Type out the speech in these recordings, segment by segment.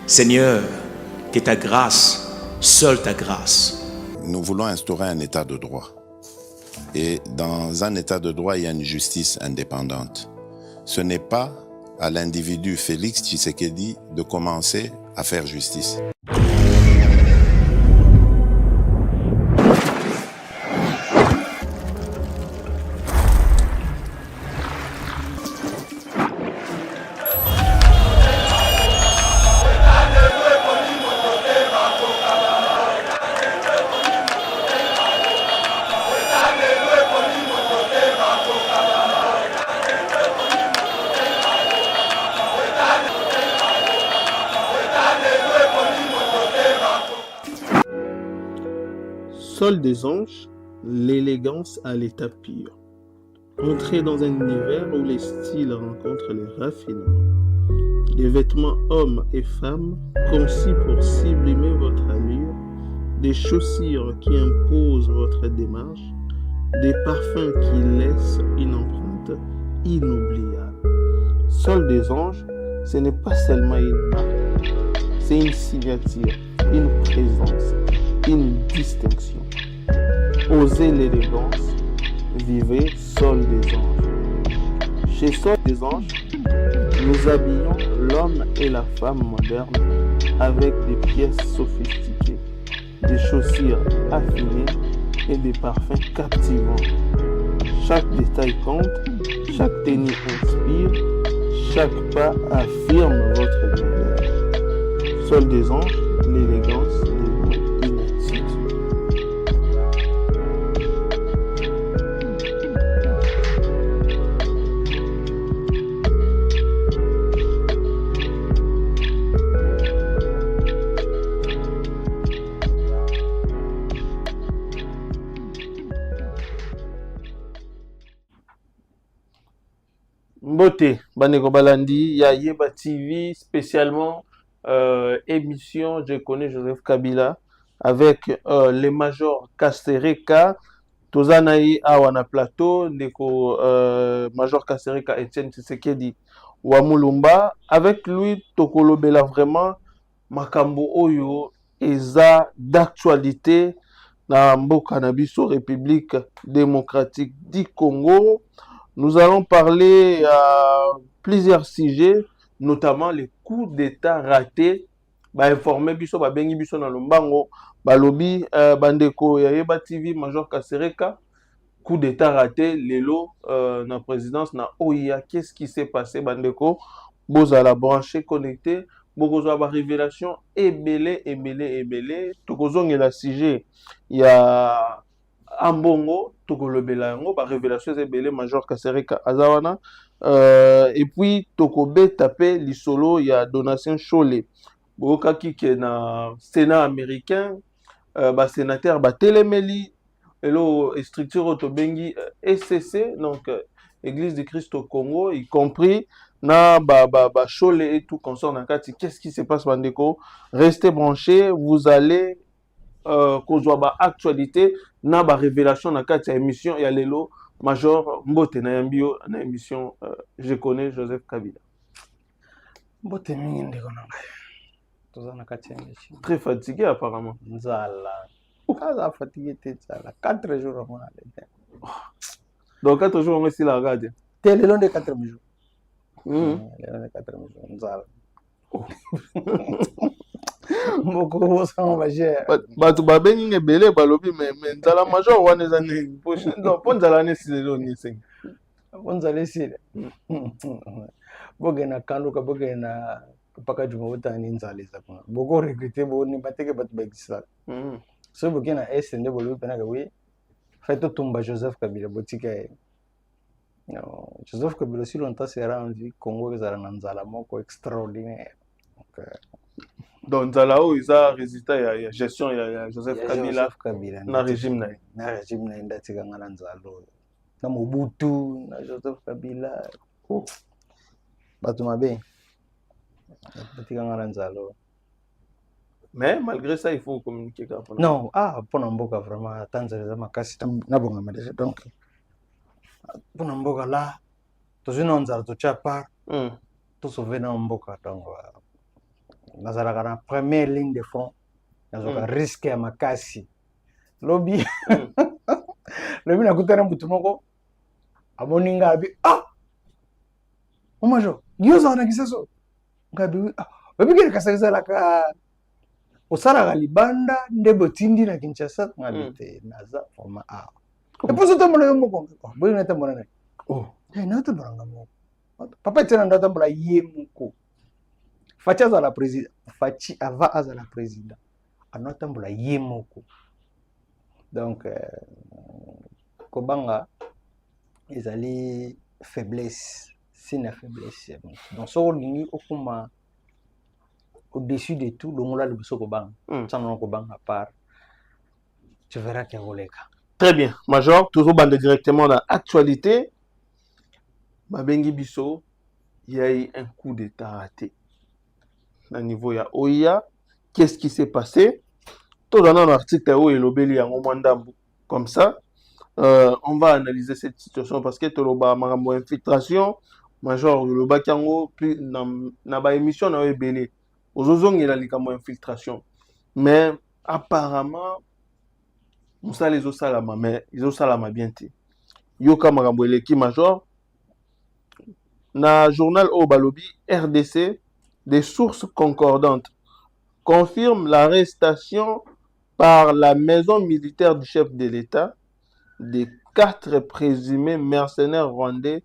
Seigneur, que ta grâce, seule ta grâce. Nous voulons instaurer un état de droit. Et dans un état de droit, il y a une justice indépendante. Ce n'est pas à l'individu Félix Tshisekedi de commencer à faire justice. Sol des anges, l'élégance à l'état pur. Entrez dans un univers où les styles rencontrent les raffinements. Des vêtements hommes et femmes conçus pour sublimer votre allure, des chaussures qui imposent votre démarche, des parfums qui laissent une empreinte inoubliable. Sol des anges, ce n'est pas seulement une marque, c'est une signature, une présence, une distinction. Osez l'élégance, vivez Sol des anges. Chez Sol des anges, nous habillons l'homme et la femme moderne avec des pièces sophistiquées, des chaussures affinées et des parfums captivants. Chaque détail compte, chaque tenue inspire, chaque pas affirme votre grandeur. Sol des anges, l'élégance des mots inattitude. Mbote, Baneko Balandi, ya Yeba TV, spécialement émission, je connais Joseph Kabila, avec les majors Kasereka, Tozanaï Awana Plateau, Neko Major Kasereka Etienne Tshisekedi Wamulumba, avec lui Tokolo Bela vraiment, Makambo Oyo, Eza d'actualité, na mboka na biso République démocratique du Congo. Nous allons parler plusieurs sujets, notamment les coups d'État ratés. Informer biso, bengi biso na lombango, balobi bandeko ya Yeba TV, Major Kasereka, coup d'État raté, lelo na présidence na OIA. Qu'est-ce qui s'est passé, bandeko? Bozala branché, connecté, bokozwa ba révélation ebele. Tokozonge la sujet, il y a Ambongo, Tokolobela yango, ba révélation ebele Major Kasereka Azawana, et puis Tokobe tapé lisolo, il y a Donatien Cholé. Boka ki na Sénat américain, ba sénateur ba Telemeli, elo structure autobengi SCC, donc Église du Christ au Congo, y compris na ba Cholé et tout consort na kati. Qu'est-ce qui se passe, bandeko? Restez branchés, vous allez kozwa ba actualité na ba révélation na kati ya émission ya lelo. Major Mbote na yambio na émission je connais Joseph Kabila. Mbote mingi ndeko na ngai. Toza na kati ya émission. Très fatigué apparemment. Nzala. Kaza fatigué te nzala. 4 jours avant la date. Donc 4 jours on est la regarde. T'es le long de 4 jours. Le long de 4 jours nzala. Moko bosa maje. Batu babengi ngebele balobi mais nzala major wana eza nini? Non, po nzala ne silelo ni sengi. Po nzala sile. Boge na kanduka boge na paka juma utani nzala za kuna. Boko recruter bo ni bateke batu bakisa. So boge na SND bolobi pena kawi. Faito tumba Joseph Kabila botika. Non, Joseph Kabila si longtemps sera en vie Congo ezala na nzala moko extraordinaire. Donc nzala o isa résultat ya gestion ya Joseph Kabila na régime na. Na régime na ndatika ngana nzalo. Na Mobutu na Joseph Kabila. Batu mabe. Ndatika ngana nzalo. Mais malgré ça il faut communiquer quand même. Non, pona mboka vraiment Tanzania za makasi na bonga madesha donc. Pona mboka là. Tozina nzala to chapa. To sauver na mboka tango. nazalaka na première ligne de front nazoka risque ya makasi lobi lobi nakutana mutu moko amoni nga abi omajo yoza na kisaso ngabi lobi kile kasakisa laka osalaka libanda nde botindi na Kinshasa ngabi te naza forma et pour ce temps mo moko boyi na tambo na na tambo nga moko papa tena ndo tambo la ye moko Fachi azala président Fachi ava azala président anotambola ye moko donc kobanga ezali faiblesse sina faiblesse donc so lingi okuma au-dessus de tout longola le biso kobanga sans kobanga à part tu verras qu'il y a oleka. Très bien, Major, toujours bande directement dans l'actualité. Babengi biso, il y a eu un coup d'état raté. Au niveau ya OIA, qu'est-ce qui s'est passé? Tout dans un article où il y a comme ça, on va analyser cette situation parce que tout le infiltration, Major, le bakango, plus na ba émission na ebele. Ozozong il a li infiltration. Mais apparemment, Moussa les osalama, mais ils osalama bien té. Yoka marambo eleki Major. Na journal au Balobi, RDC, des sources concordantes confirment l'arrestation par la maison militaire du chef de l'État des 4 présumés mercenaires rwandais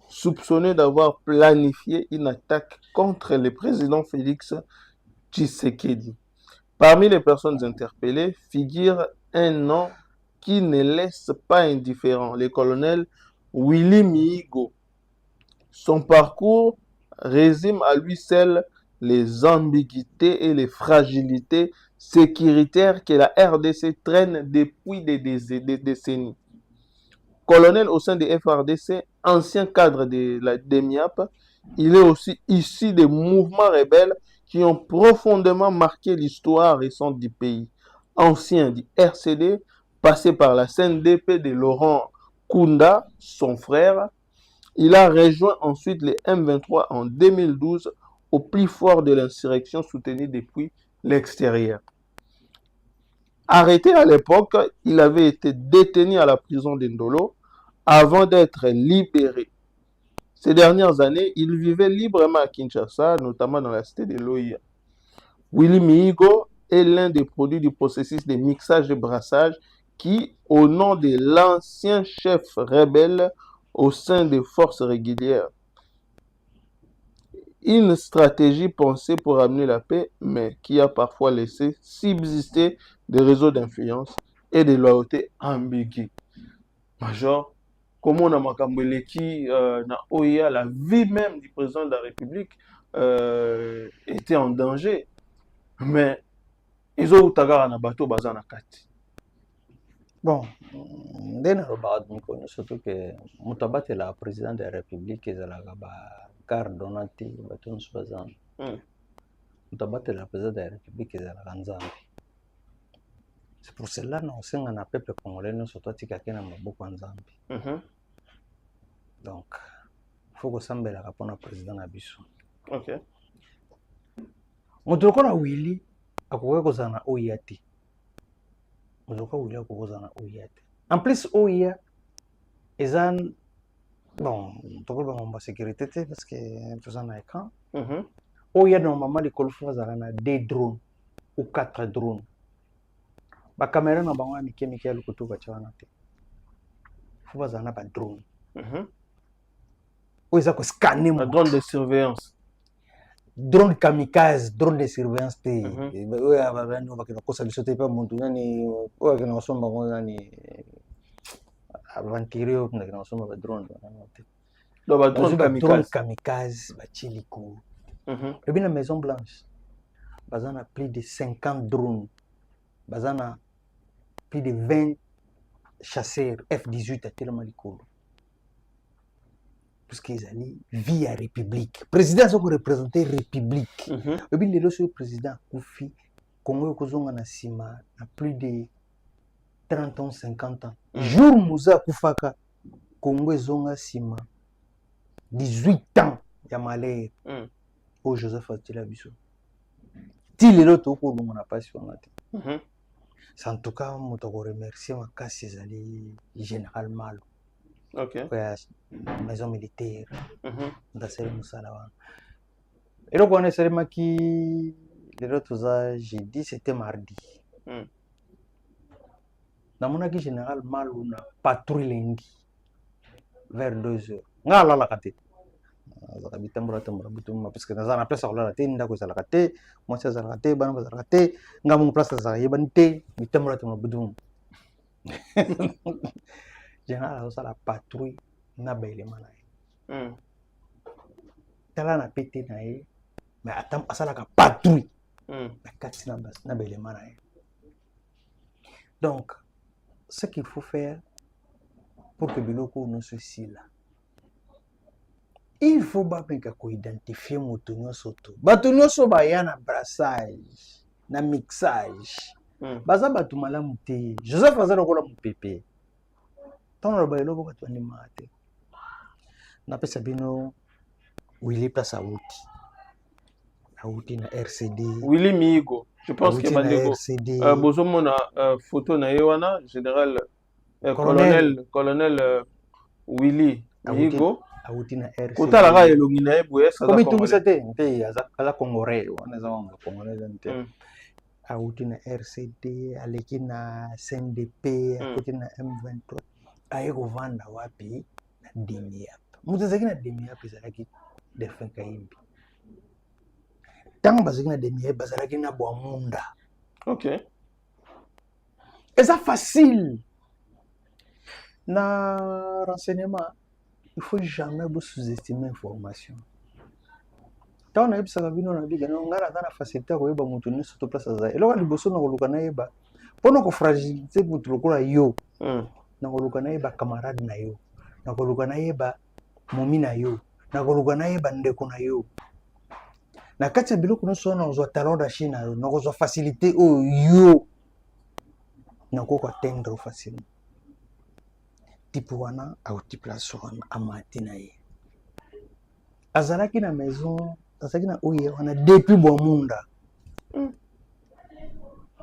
soupçonnés d'avoir planifié une attaque contre le président Félix Tshisekedi. Parmi les personnes interpellées figure un nom qui ne laisse pas indifférent, le colonel Willy Mihigo. Son parcours résume à lui seul les ambiguïtés et les fragilités sécuritaires que la RDC traîne depuis des décennies. Colonel au sein des FRDC, ancien cadre de la DEMIAP, il est aussi issu des mouvements rebelles qui ont profondément marqué l'histoire récente du pays. Ancien du RCD, passé par la CNDP de Laurent Kunda, son frère, il a rejoint ensuite les M23 en 2012 au plus fort de l'insurrection soutenue depuis l'extérieur. Arrêté à l'époque, il avait été détenu à la prison d'Indolo avant d'être libéré. Ces dernières années, il vivait librement à Kinshasa, notamment dans la cité de Loïa. Willy Mihigo est l'un des produits du processus de mixage et brassage qui, au nom de l'ancien chef rebelle au sein des forces régulières, une stratégie pensée pour amener la paix, mais qui a parfois laissé subsister des réseaux d'influence et de loyauté ambiguës. Major, comment on a makambeleki na OIA, la vie même du président de la République était en danger. Mais ils ont eu na bateau bazana kati. Bon, ndena robad mikono surtout que mutabate la président de la République ezalaka ba cardonati baton bazana. Mutabate la président de la République ezalaka nzambe. C'est pour cela que nous sommes un peuple congolais, nous sommes tous beaucoup nzambe. Donc, il faut que ça me la réponse au président Nabiso. Ok. Motoko na Willy akoka kozana OIA te. Motoko Willy akoka kozana OIA te. En plus OIA ezan bon, motoko ba ngomba sécurité te parce que tout ça na écran. OIA normalement les colfos zana 2 drones ou 4 drones. Ba caméra na bango mike mike ya lukutu ba chawana te. Faut bazana ba drone. Oza ko scanner un drone de surveillance. Drone kamikaze, drone de surveillance te. Oya ba bano ba kosa bisote pa muntu nani oya kana wasomba ngo nani avantirio na kana wasomba ba drone te. Do ba drone kamikaze. Drone kamikaze ba chiliko. Et bien la Maison Blanche. Bazana plus de 50 drones. Bazana plus de 20 chasseurs F-18 à tellement likolo. Parce qu'ils allaient via la République. Président a représenté la République. Et bien le président Koufi, Congo Kozonga na Sima, a plus de 30 ans, 50 ans. Jour Moussa Koufaka, Congo Zonga Sima, 18 ans, Yamalé, au Joseph Attila Bissou. style là tout court mon passion là. En tout cas moi te remercier ma casse ezali général Malo. OK. Maison militaire. Dans ces musala. Et donc on est seulement qui les autres j'ai dit c'était mardi. Dans mon avis général Malo na patrouille lundi vers 2h. Ngala la kate. Bitambura bituma parce que dans la place on la tenda ko sala kate, moi ça sala kate, bana sala kate, ngamu place ça yebante, bitambura bitum. Général ça la patrouille na bele mana. Tala na pété na ye, mais atam asala ka patrouille. Na kati na bele mana. Donc ce qu'il faut faire pour que biloko non ceci là. Il faut pas identifier motonyo soto. Batonyo so ba ya na brassage, na mixage. Baza batu malamu te. Joseph azana kola mupepe. Tant ba eloko batu ni mate. Na pesa bino Willy place Awuti. Awuti na RCD. Willy Migo. Je pense que bandeko. Bozo mona photo na yewana général colonel Willy Migo. Awuti na RCD. Kota la ga elongi na eboye ça. Comme tout ça te ala congolais, on est en congolais nte. Awuti na RCD, aleki na CNDP, akoti na M23. Aye kovanda wapi na Demiap. Mutazaki na Demiap ezalaki Delphin Kayimbi. Tango bazaki na Demiap bazalaki na Bwamunda. OK. Et ça facile. Na renseignement il faut jamais sous-estimer l'information. Quand on a eu ça, on a dit que on a la facilité à voir mon tourner sur place à ça. Et là, on a besoin de regarder na yeba. Pendant que fragilité pour tout le yo, na regarder na yeba camarade na yo, na regarder na yeba momi na yo, na regarder na yeba ndeko na yo. Na kati biloko no so na zo talent d'achat na yo, na zo facilité au yo. Na ko atteindre facilement. Type wana au type la soirée à matin ye. Azalaki na maison, azalaki na oye wana depuis Bwamunda.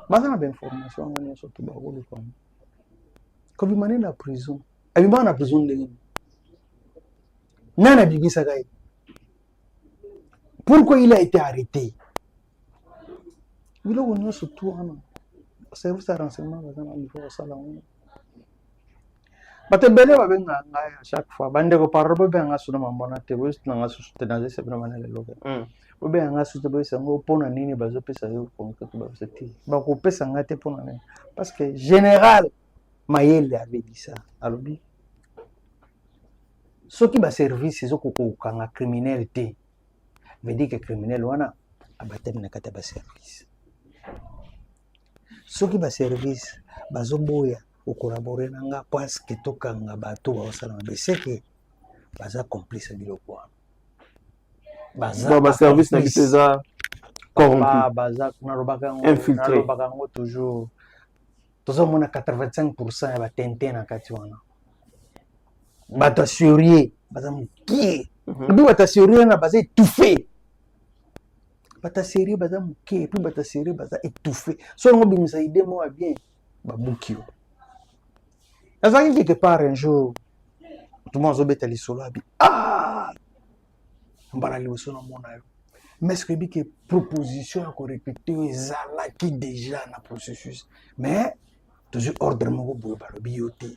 Baza na information ngani surtout ba ko luka. Ko bi mané na prison. Abi ba na prison ndenge. Nana bibisa kai. Pourquoi il a été arrêté? Bilo ko surtout wana. Service de renseignement baza na niveau salon. Batebele babenga ngaya chaque fois bande ko parro benga suna mambona te bo sina ngasu tenaze se bana manele loke bo benga su te bo sango pona nini bazo pesa yo ko to ba seti ba ko pesa ngate pona nini parce que général Mayele avait dit ça alobi soki ba service zo ko kanga criminalité veut dire que criminel wana abatem na kata ba service soki ba service bazo boya au collaborer nanga parce que tokanga bato ba osala na beseke baza complice biloko baza service na biteza corrompu baza na robaka infiltré toujours tozo mona 85% ya batente na kati wana bato sérieux baza mukie bi bato sérieux na baza étouffé bato sérieux baza mukie puis bato sérieux baza étouffé so ngo bimisa idée mo bien babukio. Azaki quelque part un jour, tout le monde a bêté l'isolo abi. Ah! On va aller au son mon ayo. Mais ce que proposition à répéter ezala qui déjà na processus. Mais toujours ordre moko boye ba lobi yoté.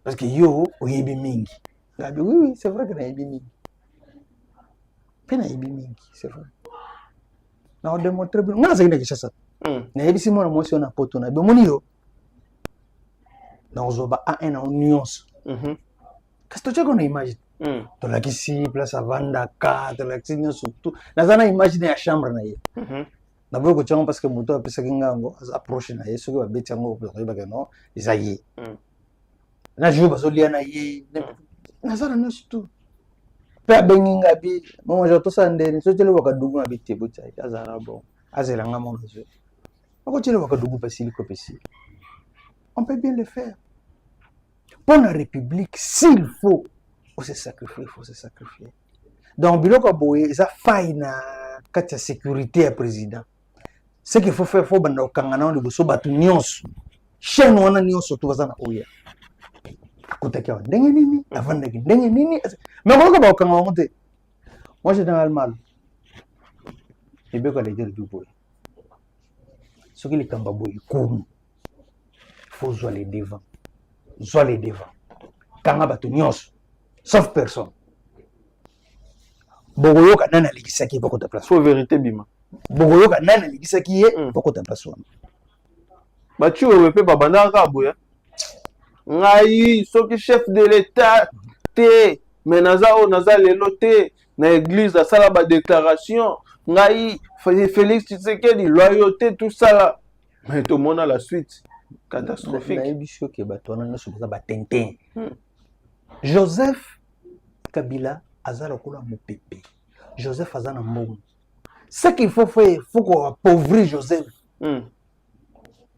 Parce que yo oyebi mingi. Abi oui c'est vrai que na yebi mingi. Pena yebi mingi, c'est vrai. Na on démontrer bien. Ngana zaki na kishasa. Na yebi si mona motion na poto na be moni yo. Dans Zoba A1 en nuance. Qu'est-ce que tu as qu'on imagine? Tu l'as ici, place à Vandaka, tu l'as ici, surtout. Nous avons imaginé la chambre. D'abord, que tu as parce que mon toit, parce que approche na yesu que babeti yango ba non, isaye. Na jour baso lia na ye. Na zana no surtout. Pe benginga bi, mo jo to sandeni, so tele wakadugu na biti buta, azara bon. Azela nga mo zo. Ko tele wakadugu pasili ko pesi. On peut bien le faire. Pour la République, s'il faut, il faut se sacrifier, Donc, biloko boye, ça faille na kati ya sécurité ya président ce qu'il faut faire faut banda okanga na liboso bato nyonso chaîne wana nyonso to baza na oya akutaki awa ndenge nini avandaki ndenge nini mais koloka baokanga bango te moi généralement ebeko alede lebi boye soki likamba boye ekomi faut zwa les devant kanga bato nyonso sauf personne bokoyoka nani alekisaki ye bakota place fo vérité bima bokoyoka nani alekisaki ye bakota place wana batie oyo mpe babandaka kaka boya ngai soki chef de l'état te me naza oyo naza lelo te na église asala badéclaration ngai Félix Tshisekedi loyauté tout ça là mais tomona la suite catastrophique nayebi soki bato wana nyonso baza batintin Joseph Kabila aza lokola mopepe Joseph aza na mbongo ce qu'il faut faire faut qu'on appauvrir Joseph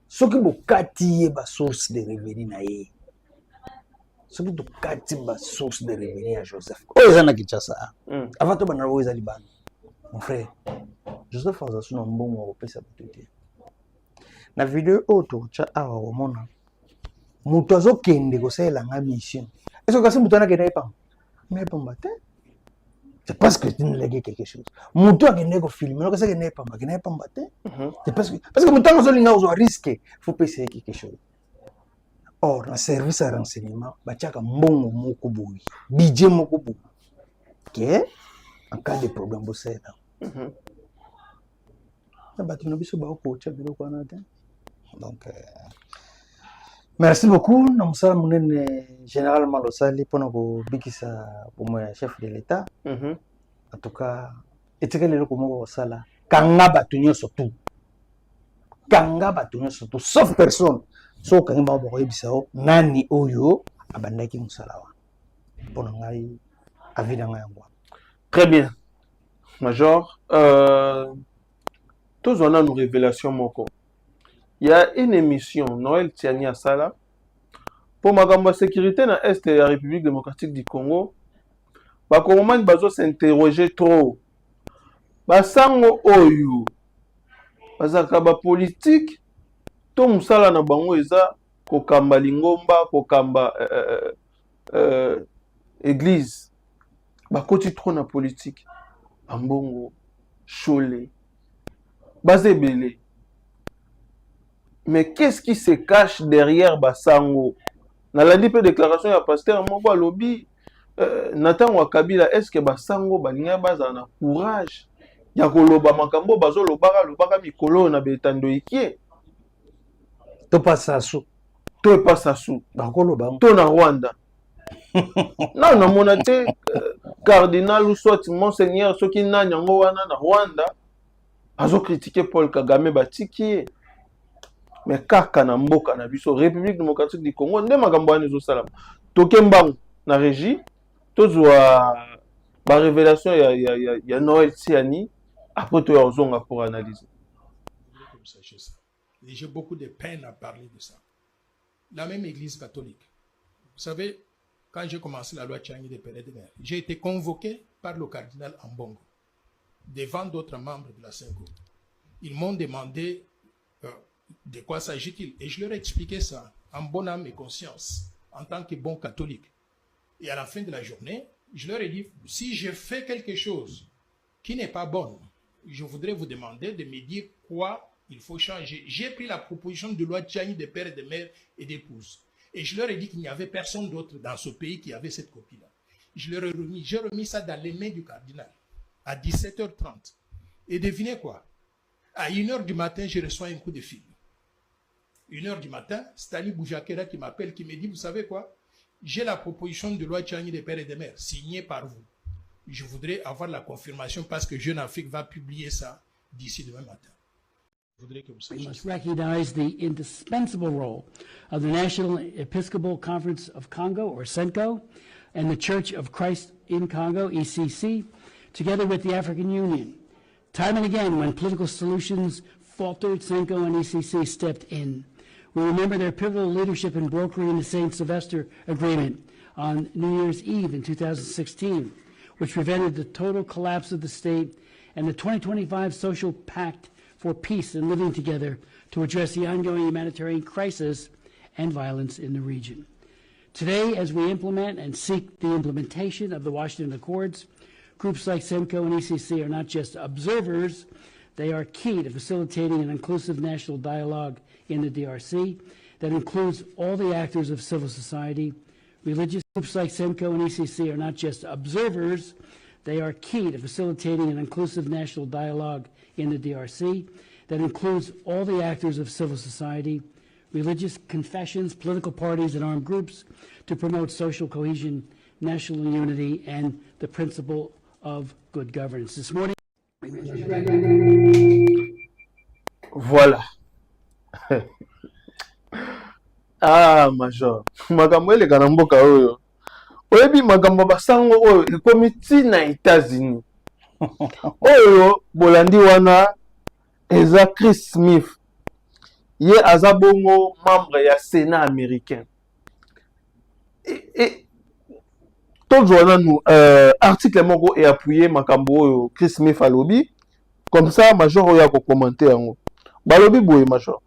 soki bokati ye basource de revenu na ye soki tokati basource de revenu ya Joseph oyo eza na Kinshasa avant tobanda oyo eza libanda mon frère Joseph aza so na mbongo akopesa bato te na video oyo tokotya awa komona moto azokende kosalelanga mission est-ce kasi moto anakende epamba mais epamba te c'est parce que tu ne lègues quelque chose moto akende kofilme nokasi akende epamba te c'est parce que moto ango ozolinga ozwa risque faut pesa ye quelque chose or na service ya renseignement batiaka mbongo moko boye budget moko boye ke en cas de problème bosala na bato na biso bakotya biloko wana te donc merci beaucoup na mosala monene général Malosali mpona kobikisa bomo ya chef de l'état en tout cas etikali eloko moko kosala kanga bato nyonso tu sauf personne so okangi bango bakoyebisa o nani oyo abandaki mosala wana mpona ngai avi na ngai yango wana très bien major tozwa nanu révélation moko il y a une émission Noël Tiani Asala pour makambo sécurité na est de la République démocratique du Congo bakongomani bazo s'interroger trop basango oyo bazaka ba politique to musala na bango eza kokamba lingomba kokamba église bakoti trop na politique ambongo chole bazebele. Mais qu'est-ce qui se cache derrière Basango? Dans la déclaration de pasteur Moko Lobby, Nathan Wakabila, est-ce que Basango balinga baza na courage? Ya koloba makambo bazo lobaka mikolo na betando ikie. To pasasu. To pasasu. Bakoloba. To na Rwanda. Non, na monate cardinal ou soit monseigneur soki na nyango wana na Rwanda azo critiquer Paul Kagame batiki. Mais kaka na mboka na biso République démocratique du Congo nde makambo wana ezosalama tokembango na régie tozwa ba révélation ya Noël Tiani après to yazonga pour analyser. Et j'ai beaucoup de peine à parler de ça. La même église catholique. Vous savez, quand j'ai commencé la loi Tchani de Père de Mer, j'ai été convoqué par le cardinal Ambongo devant d'autres membres de la Sainte-Cour. Ils m'ont demandé de quoi s'agit-il? Et je leur ai expliqué ça en bonne âme et conscience, en tant que bon catholique. Et à la fin de la journée, je leur ai dit, si je fais quelque chose qui n'est pas bon, je voudrais vous demander de me dire quoi il faut changer. J'ai pris la proposition de loi Tchani de père et de mère et d'épouse. Et je leur ai dit qu'il n'y avait personne d'autre dans ce pays qui avait cette copie-là. Je leur ai remis, j'ai remis ça dans les mains du cardinal à 17h30. Et devinez quoi? À 1h du matin, je reçois un coup de fil. 1h du matin, Stali Boujakera qui m'appelle, qui me dit, vous savez quoi? J'ai la proposition de loi Tchani des pères et des mères, signée par vous. Je voudrais avoir la confirmation parce que Jeune Afrique va publier ça d'ici demain matin. Je voudrais que vous sachiez. We must recognize the indispensable role of the National Episcopal Conference of Congo, or CENCO, and the Church of Christ in Congo, ECC, together with the African Union. Time and again, when political solutions faltered, CENCO and ECC stepped in. We remember their pivotal leadership in brokering the St. Sylvester Agreement on New Year's Eve in 2016, which prevented the total collapse of the state and the 2025 Social Pact for Peace and Living Together to address the ongoing humanitarian crisis and violence in the region. Today, as we implement and seek the implementation of the Washington Accords, groups like SEMCO and ECC are not just observers, they are key to facilitating an inclusive national dialogue in the DRC that includes all the actors of civil society. Religious groups like SEMCO and ECC are not just observers, they are key to facilitating an inclusive national dialogue in the DRC that includes all the actors of civil society, religious confessions, political parties, and armed groups to promote social cohesion, national unity, and the principle of good governance. This morning, voilà. Major, makambo eleka na mboka oyo oyebi makambo basango oyo ekomi ntina États-Unis oyo bolandi wana eza Chris Smith ye aza bongo membre ya Sénat américain et tozwana nu article moko et appuyé makambo oyo Chris Smith alobi comme ça major oyo akokommente yango balobi boye major.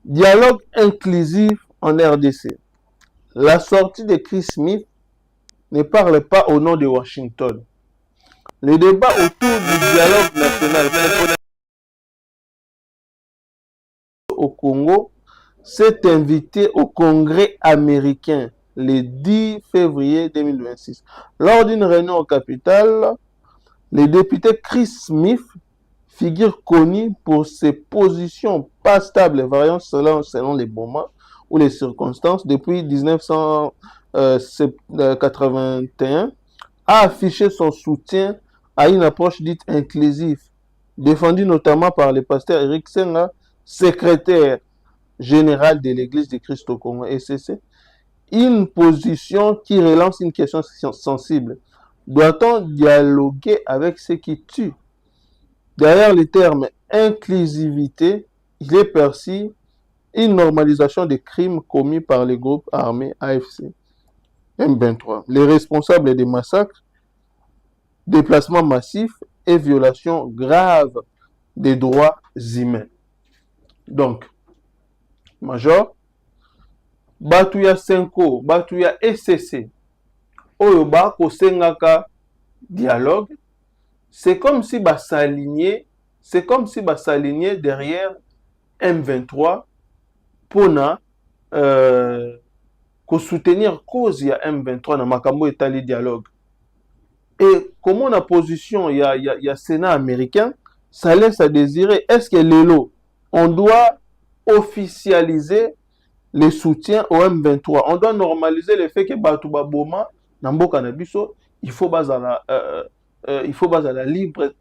Dialogue inclusif en RDC. La sortie de Chris Smith ne parle pas au nom de Washington. Le débat autour du dialogue national au Congo s'est invité au Congrès américain le 10 février 2026. Lors d'une réunion au Capitole, le député Chris Smith, figure connue pour ses positions pas stables et variantes selon les moments ou les circonstances depuis 1981, a affiché son soutien à une approche dite inclusive, défendue notamment par le pasteur Eric Senga, secrétaire général de l'Église de Christ au Congo, ECC, une position qui relance une question sensible. Doit-on dialoguer avec ceux qui tuent? Derrière le terme inclusivité, il est perçu une normalisation des crimes commis par les groupes armés AFC M23, les responsables des massacres, déplacements massifs et violations graves des droits humains. Donc, Major, Batuya Senko, Batuya SCC, Oyoba Kosengaka dialogue. C'est comme si s'aligner derrière M23 pour soutenir cause ya M23 dans makambo etali dialogue. Et comment la position il y a Sénat américain, ça laisse à désirer. Est-ce que on doit officialiser le soutien au M23? On doit normaliser le fait que Batouba Boma Namboka Nabiso, il faut bazala libre,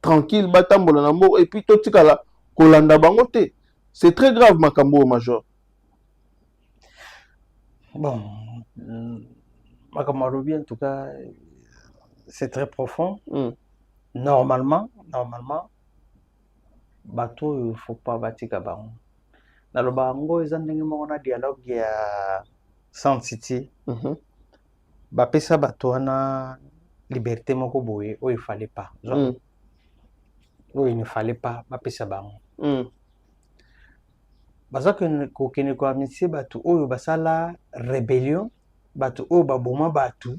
tranquille, batambola nambo, et puis tout la kolanda bangote. C'est très grave, makambo, major. Bon, Makamarobi, en tout cas, c'est très profond. Normalement, bateau, il ne faut pas bâtir Kabango. Dans le bango, ils ont un dialogue il y a Sound City. Bapesa bateau, liberté moko boye il fallait pas il ne fallait pas bapesa bango baza ko kene ko amitié batu oyo basala rébellion batu oyo baboma batu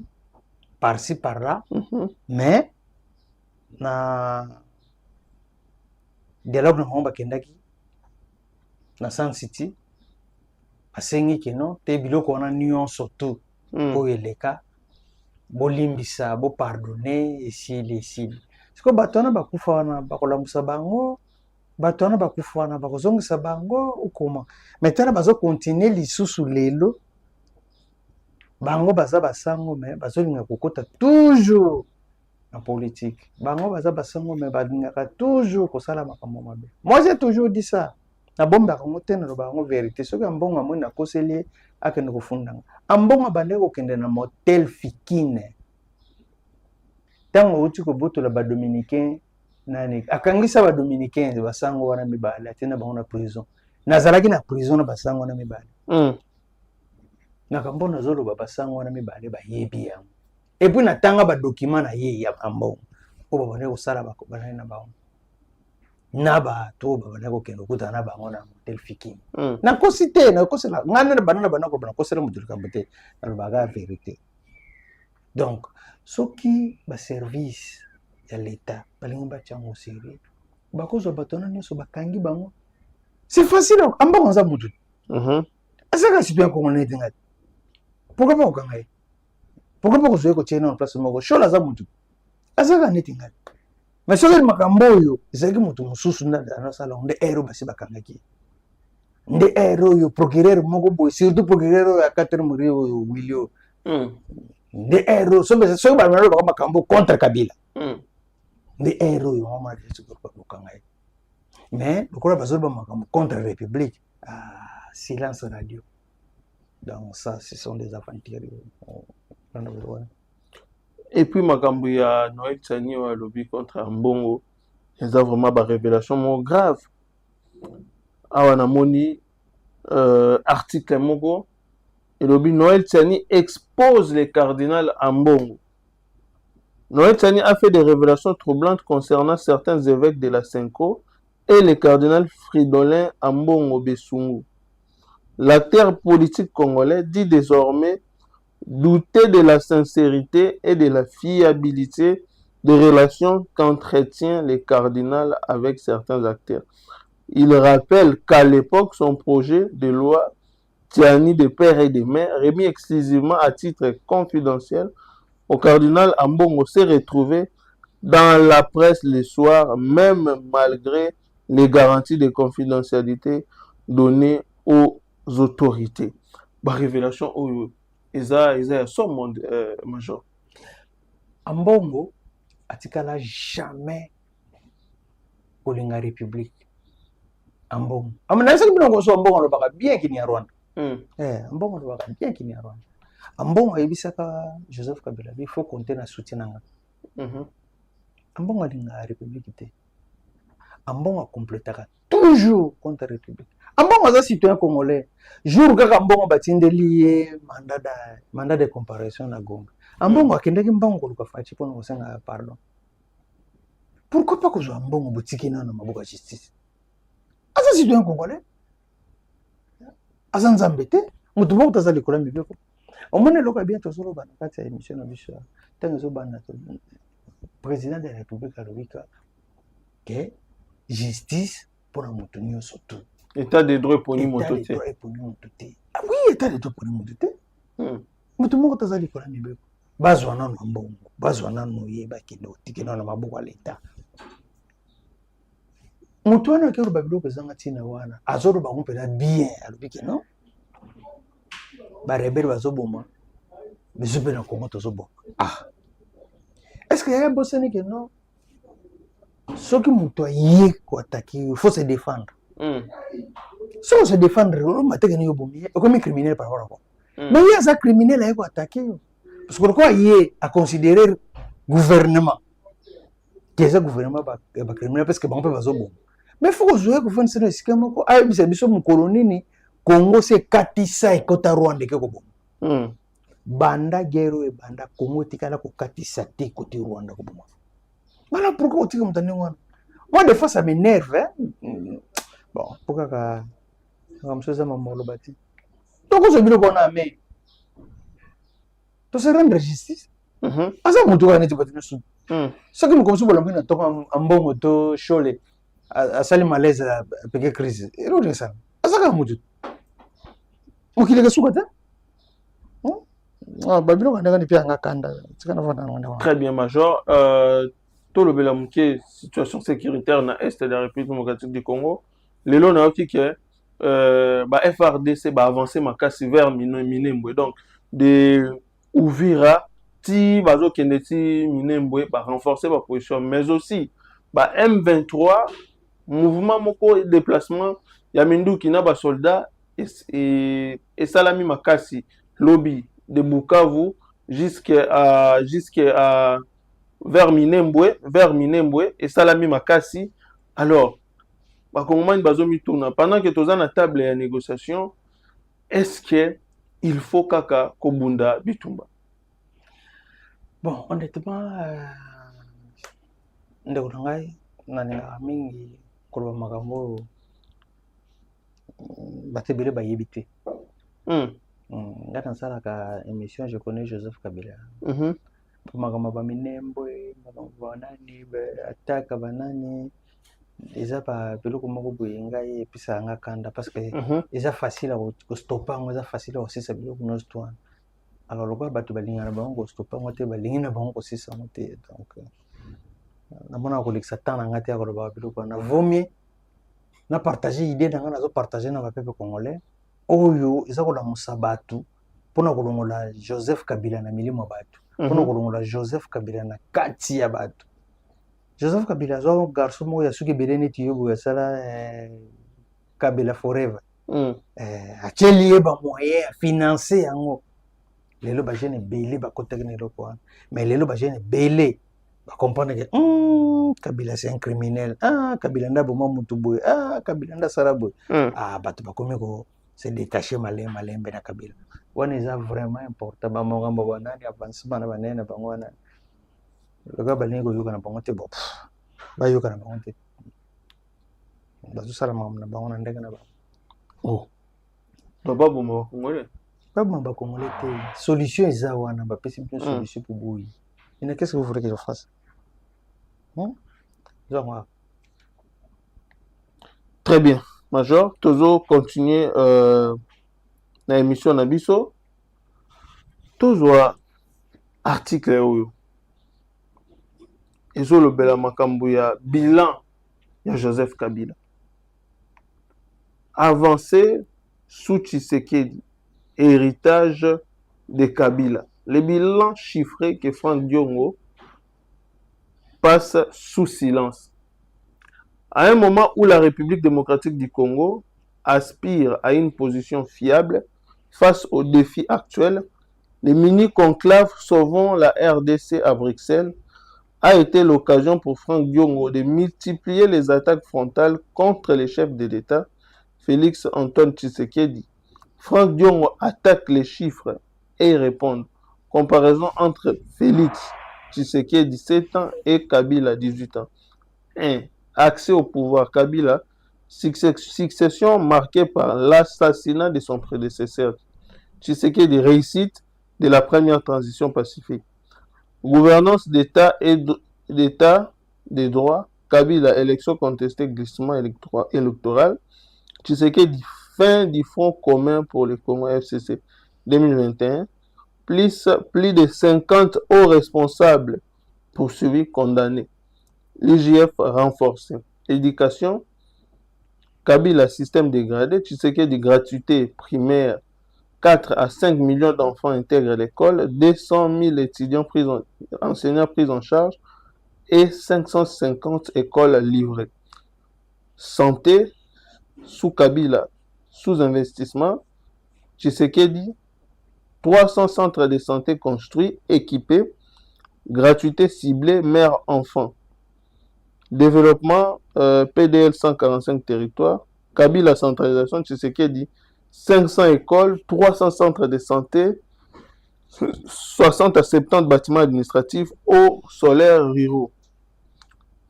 par-ci par-là mais na dialogue na bango bakendaki na Sun City asengi keno te biloko wana nyonso tu oyo eleka bolimbisa bo pardonner esili siko bato wana bakufa wana bakolamusa bango bato wana bakufa wana bakozongisa bango ukoma maintenant bazo continuer lisusu lelo bango baza basango mais bazolinga kokota toujours en politique bango baza basango mais balingaka toujours kosala makambo mabe. Moi j'ai toujours dit ça na bomba kongo te na bango vérité soki ambongo amoni na koseli akende kofundanga ambongo bande kokende na motel fikine tango uti ko botola ba dominicain nani akangisa ba dominicain basango wana mibale atena bango na prison nazalaki na prison na basango wana mibale nakambo nazoloba basango wana mibale bayebi yango et puis natanga ba document na ye ya ambongo oyo babandaki kosala bandaki na bango na bato oyo babandaki kokende kokutana na bango na motel Fikini nakosi te nakosela ngai nde banda na banda koloba nakosela moto likambo te nalobaka vérité. Donc soki baservice ya leta balingi batia yango sérieux bakozwa bato wana nyonso bakangi bango. C'est facile ambongo aza mutu asaka citoyen congolais neti ngai pourquoi pas kokanga ye pourquoi pas kozwa ye kotia ye na place moko shole aza mutu asaka neti ngai mais soki makambo oyo ezalaki moto mosusu nde azosala ngo nde ere basi bakangaki ye nde ere oyo procureur moko boye surtout procureur oyo ya 4 mori oyo milio nde ere oyo soki bamelo baka makambo contre Kabila nde ere oyo mama kokanga ye. Mais le quoi bazol ba makambo contre la République silence radio. Donc ça ce sont des aventures. Et puis makambo ya Noël Tsani wa lobby contre Ambongo, ils ont vraiment ba révélation grave. Awa na moni article moko et lobby Noël Tsani expose les cardinals Ambongo. Noël Tsani a fait des révélations troublantes concernant certains évêques de la Senko et le cardinal Fridolin Ambongo Besungu. L'acteur politique congolais dit désormais douter de la sincérité et de la fiabilité des relations qu'entretient le cardinal avec certains acteurs. Il rappelle qu'à l'époque, son projet de loi Tiani de père et de mère, remis exclusivement à titre confidentiel au cardinal Ambongo, s'est retrouvé dans la presse le soir, même malgré les garanties de confidentialité données aux autorités. Bah, révélation, ils ont son monde, major. Ambongo, atikala jamais kolinga république. Ambongo. Amana saki bino so Ambongo lo baka bien kini ya Rwanda. Ambongo lo baka bien kini ya Rwanda. Ambongo ayebisaka Joseph Kabila, il faut compter na soutien nanga. Ambongo alinga république te. Ambongo complétera toujours contre la République. Ambongo aza citoyen congolais. Jour kaka Ambongo batindeli ye mandat de comparution na Gombe. Ambongo akendaki Mbongo koluka fachi pona kosenga pardon. Pourquoi pas kozwa Ambongo botiki na maboko ya justice? Aza citoyen congolais. Aza nzambe te. Mutu moko taza likola mibeko. Omone loka bien tosolo bana kati ya émission na biso. Tango zo bana to président de la République alobika que justice pour la motonio surtout. État de droit pour nous mototé. Ah oui, état de droit pour nous mototé. Mutu moko taza likola mibeko. Bazwa nano Ambongo, bazwa nano yeba kendo tikeno na maboko l'État. Mutu wana ke ba biloko zanga tina wana. Azoro ba ngompela bien alobiki non. Ba rebelle bazoboma. Bizupe na Congo tozoboma. Est-ce qu'il y a un bossé que non? Ce qui m'a dit il faut se défendre. Si on se défendre, on va te comme un criminel par rapport à quoi. Mais il y a un criminel à attaquer. Parce que pourquoi il est à considérer gouvernement. Qui est un gouvernement criminel parce que bon peut pas bon. Mais il faut que je vous fasse un schéma. Ah, c'est mon colonie Congo c'est Katisa et Kota Rwanda que bon. Banda guerre et banda Congo tikala ko Katisa te côté Rwanda ko bon. Voilà pourquoi on dit comme ça. Moi des fois ça m'énerve bon pourquoi comme ça m'a molo bati. Donc on se dit qu'on a mais to se rendre justice. Asa mutu kana tibati nesu. Ce qui me comme ça pour l'amener to Ambongo to Shole a sali malaise avec crise. Et l'autre ça. Asa ka mutu. Okile ka sukata? Très bien, Major. Tout le Bélamouké, situation sécuritaire dans l'Est de la République démocratique du Congo. Les lois n'ont que FRDC va avancer ma casse vers Minembwe. Donc, de Ouvira, ti bazo Keneti Minembwe, va renforcer ma position. Mais aussi, M23, mouvement moko déplacement, Yamindu qui n'a pas soldat et Salami Makasi, lobby de Bukavu jusqu'à vers Minembwe et Salami Makasi. Alors, pendant que tu es à la table de négociation, est-ce qu'il faut Kaka Kobunda Bitumba? Bon, honnêtement, ndeko na ngai nalingaka mingi koloba makambo oyo bato ebele bayebi te. Ngai nasalaka émission je connais Joseph Kabila makambo baminembo makambo banani ataka banani eza biloko moko boye ngai episaka nga kanda parce que eza facile kostopa yango, eza facile kosisa biloko nyonso to wana. Alors lokola bato balingaka na bango kostopa yango te, balingi na bango kosisa yango te. Donc namonaka kolekisa temps na ngai te ya koloba biloko wana. Vaut na partage idée na ngai nazopartage na bapepe congolais oyo eza kolamusa bato mpona kolongola Joseph Kabila na milimo ya bato, mpona kolongola Joseph Kabila na kati ya bato. Joseph Kabila azwa garçon moko ya suki ebele neti yo boye asala Kabila forever. Atieli ye bamoyen ya financer yango. Lelo bajeune ebele bakotaki na eloko wana, mais lelo bajeune ebele bakomprendre ke Kabila c'est un criminel, Kabila nda boma mutu boye, Kabila nda sala boye. Bato bakomi ko se détacher malembe na Kabila wana eza vraiment important. Bamokambo banani avancement na banene bango wana loka balingi koyoka na bango te, bon bayoka na bango te, bazosala makambo na bango na ndenge na bango. baboma bakongole baboma bakongole te, solution eza wana, bapesi bien solution pour boyi. Mais qu'est-ce que vous voulez que je fasse? Très bien. Major, toujours continuer na émission na biso. Toujours article oyo. Ezo lobela makambo ya bilan ya Joseph Kabila. Avancé sous Tshisekedi, héritage de Kabila. Le bilan chiffré que Franck Diongo passe sous silence. À un moment où la République démocratique du Congo aspire à une position fiable face aux défis actuels, le mini-conclave Sauvons la RDC à Bruxelles a été l'occasion pour Franck Diongo de multiplier les attaques frontales contre les chefs de l'État, Félix Antoine Tshisekedi. Franck Diongo attaque les chiffres et répond. Comparaison entre Félix Tshisekedi 17 ans et Kabila 18 ans. 1. Accès au pouvoir. Kabila, succession marquée par l'assassinat de son prédécesseur. Tshisekedi, réussite de la première transition pacifique. Gouvernance d'État et d'État des droits. Kabila, élection contestée, glissement électoral. Tshisekedi, fin du Front commun pour le Congo FCC 2021. Plus de 50 hauts responsables poursuivis, condamnés. L'IGF renforcé. Éducation. Kabila, système dégradé. Tshisekedi, gratuité primaire. 4 à 5 millions d'enfants intègrent l'école. 200 000 étudiants enseignants pris en charge. Et 550 écoles livrées. Santé. Sous Kabila, sous-investissement. Tshisekedi, 300 centres de santé construits, équipés, gratuité ciblée, mère-enfant. Développement, PDL 145 territoires. Kabila, centralisation, Tshisekedi, 500 écoles, 300 centres de santé, 60 à 70 bâtiments administratifs, eau, solaire, ruraux.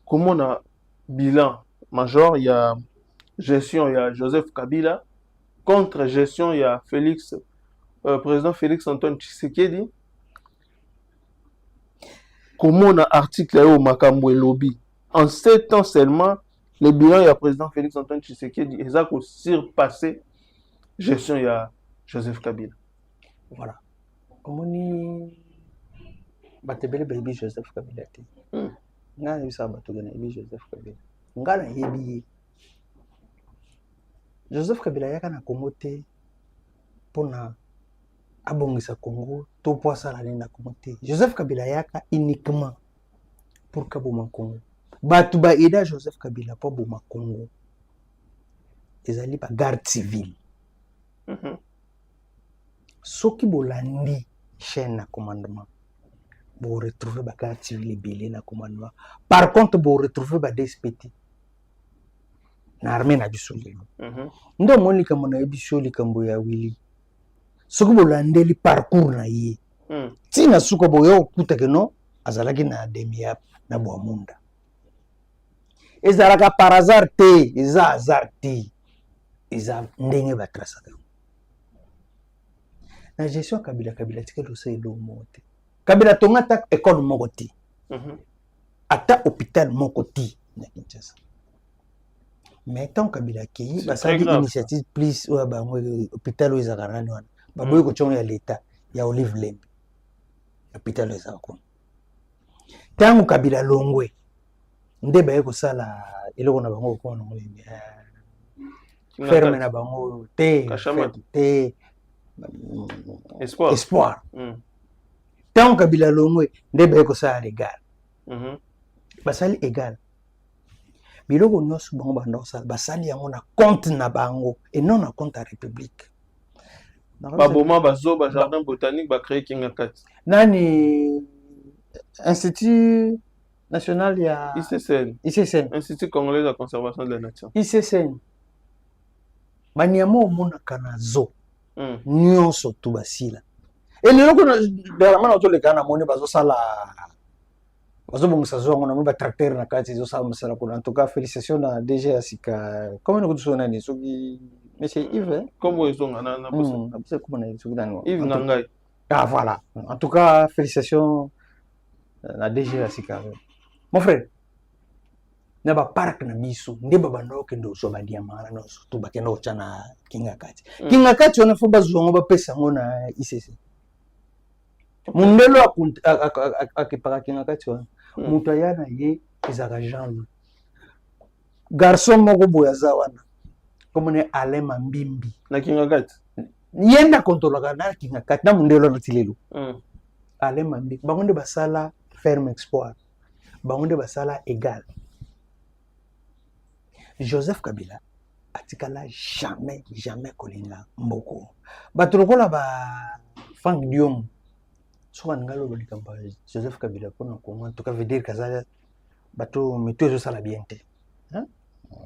Comment on a bilan major, il y a gestion, il y a Joseph Kabila, contre gestion, il y a président Félix Antoine Tshisekedi. Comment on a article au Makambo et Lobby. En 7 ans seulement, le bilan, il y a président Félix Antoine Tshisekedi. Ils ont surpassé gestion, il y a Joseph Kabila. Voilà. Comment on batebele baby Joseph Kabila. Nga na bisa batugana baby Joseph Kabila. Nga na yebi Joseph Kabila yaka na Congo te pona abongisa Congo to po asala na Congo te. Joseph Kabila yaka uniquement pour kaboma Congo. Batu ba eda Joseph Kabila po boma Congo. Ezali ba garde civile. Soki bolandi chaîne na commandement. Bo retrouver ba garde civile belé na commandement. Par contre bo retrouver ba DSPT. Na armée na biso lelo. Ndo moni kama na biso likambo ya Willy. Soki bolandeli parcours na ye. Tina suko boyo kutake no azalaki na demi na Bwamunda. ezalaka par hasard te eza hasard te eza ndenge batrasaka na gestion Kabila tikeli osala moko te Kabila tonga ata école moko te ata hôpital moko te na Kinshasa mais tant Kabila akei basali initiative plus oyo bango hôpital oyo ezalaka nani wana baboyi kotyongo ya leta ya Olive Lembe hôpital oyo ezalaka kuna ntango Kabila longwe nde baye kosala eloko na bango okona nango nini ferme na bango te espoir ntango Kabila longwe nde baye kosala légal basali égal biloko nyonso bango banda kosala basali yango na compte na bango et non na compte ya république baboma bazoba jardin botanique bacréé kinga kati nani institut national ya ICCN Institut Congolais de Conservation de la Nature ICCN banyama omonaka na zo nyonso tu basila eleloko darama na otoleka na moni bazosala bazobongisa zo yango na moni batracteur na kati ezosala mosala kuna en tout cas félicitations na DG ya sika comment na kutuso nani soki monsieur Yves comme ezonga na bosa comment na soki nani Yves Nangai voilà en tout cas félicitations na DG ya sika mon frère na ba park na biso nde babanda okende ozo badiamana no surtout bakenda ocha na kinga kati wana fo bazongo bapesa ngo na ICC mundelo akipaka kinga kati wana mutu ayana ye ezaka Jean garçon moko boya za wana komone Alema Mbimbi na kinga kati yenda kontrolaka na kinga kati na mundelo na tilelo Alema Mbimbi bango nde basala ferme espoir bango nde basala égal Joseph Kabila atikala jamais kolinga mboko bato lokola ba Frank Diom soka ngalo lolikamba Joseph Kabila pona Congo en tout cas veut dire kazala bato meto ezo sala bien te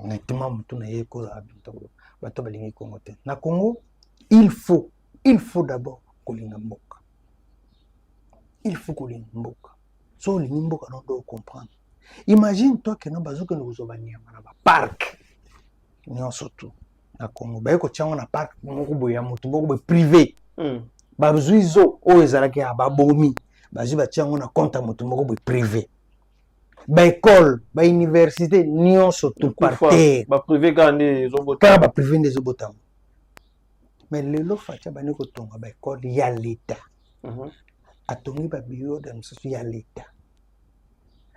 nettement mutu na ye ko bato balingi Congo te na Congo il faut d'abord kolinga mboka so olingi mboka non do comprendre. Imagine toi que nous bazoke nous zobania na ba parc nyonso tu na Congo ba ko tyango na parc moko boya mutu moko be privé ba zuizo o ezalaki ba bomi bazu ba tyango na compte mutu moko be privé ba école ba université nyonso tu par terre ba privé gane zobota ba privé des zobota mais lelo fatia ba ne ko tonga ba école ya l'état atongi ba bureau de msusu ya l'état.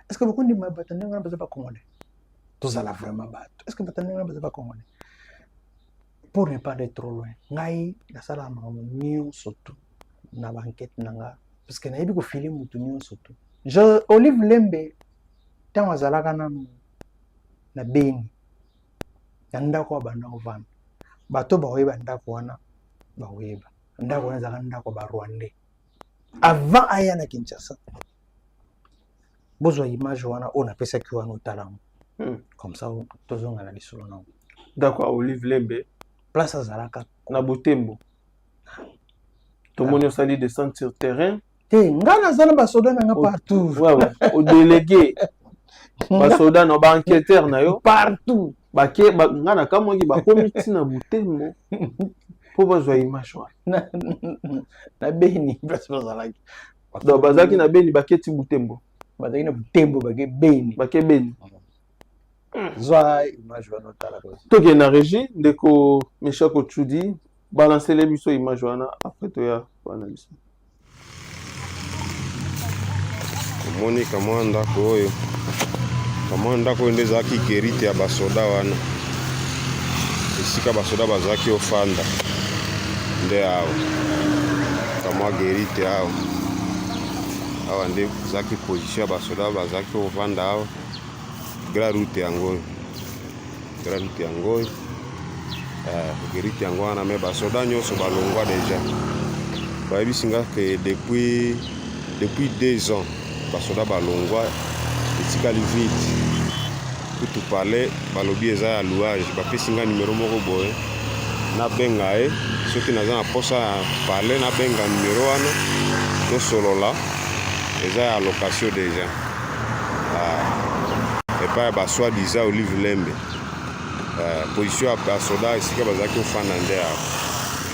Est-ce que vous connaissez ma bataille n'a pas congolais? Tout ça là vraiment bateau. Est-ce que bataille n'a pas congolais? Pour ne pas aller trop loin, ngai la sala mio surtout na banquette nanga parce que na yebi ko filer mutu mio surtout. Je Olive Lembe tant azalaka na Beni. Yanda ko banda ko van. Bato ba oyeba ndako wana ba oyeba. Ndako wana zaka ndako ba Rwandais. Avant aya na Kinshasa. Bozwa image wana on appelle ça que wana talango comme ça tozonga na lisolo na d'accord Olive Lembe place azalaka na Butembo to moni osali descente sur terrain te ngana zana ba soda na partout ouais au délégué ba soda na ba enquêteur na yo partout ba ke ngana kama ngi ba komiti na Butembo po bozwa image wana na Beni place azalaki do bazaki na Beni baketi Butembo bazaki na Butembo bake Beni zwa image wana tala ko toke na régie ndeko Meshako Chudi balancer les biso image wana après to ya analyse moni kamanda ko oyo kamanda ko ndeza ki kerite ya basoda wana esika basoda bazaki ofanda nde awo kama gerite awo awa nde zaki position ya basoda bazaki ofanda awo grand route yango gerite yango wana me basoda nyonso balongwa deja bayebisinga ke depuis 2 ans basoda balongwa etikali vite kutu pale balobi eza ya louage bapesinga numero moko boye nabenga ye soki naza na posa ya pale nabenga numero wana tosolola eza ya location deja epai ya basoi-disant Olive Lembe. Position ya basoda esika bazalaki kofanda nde awa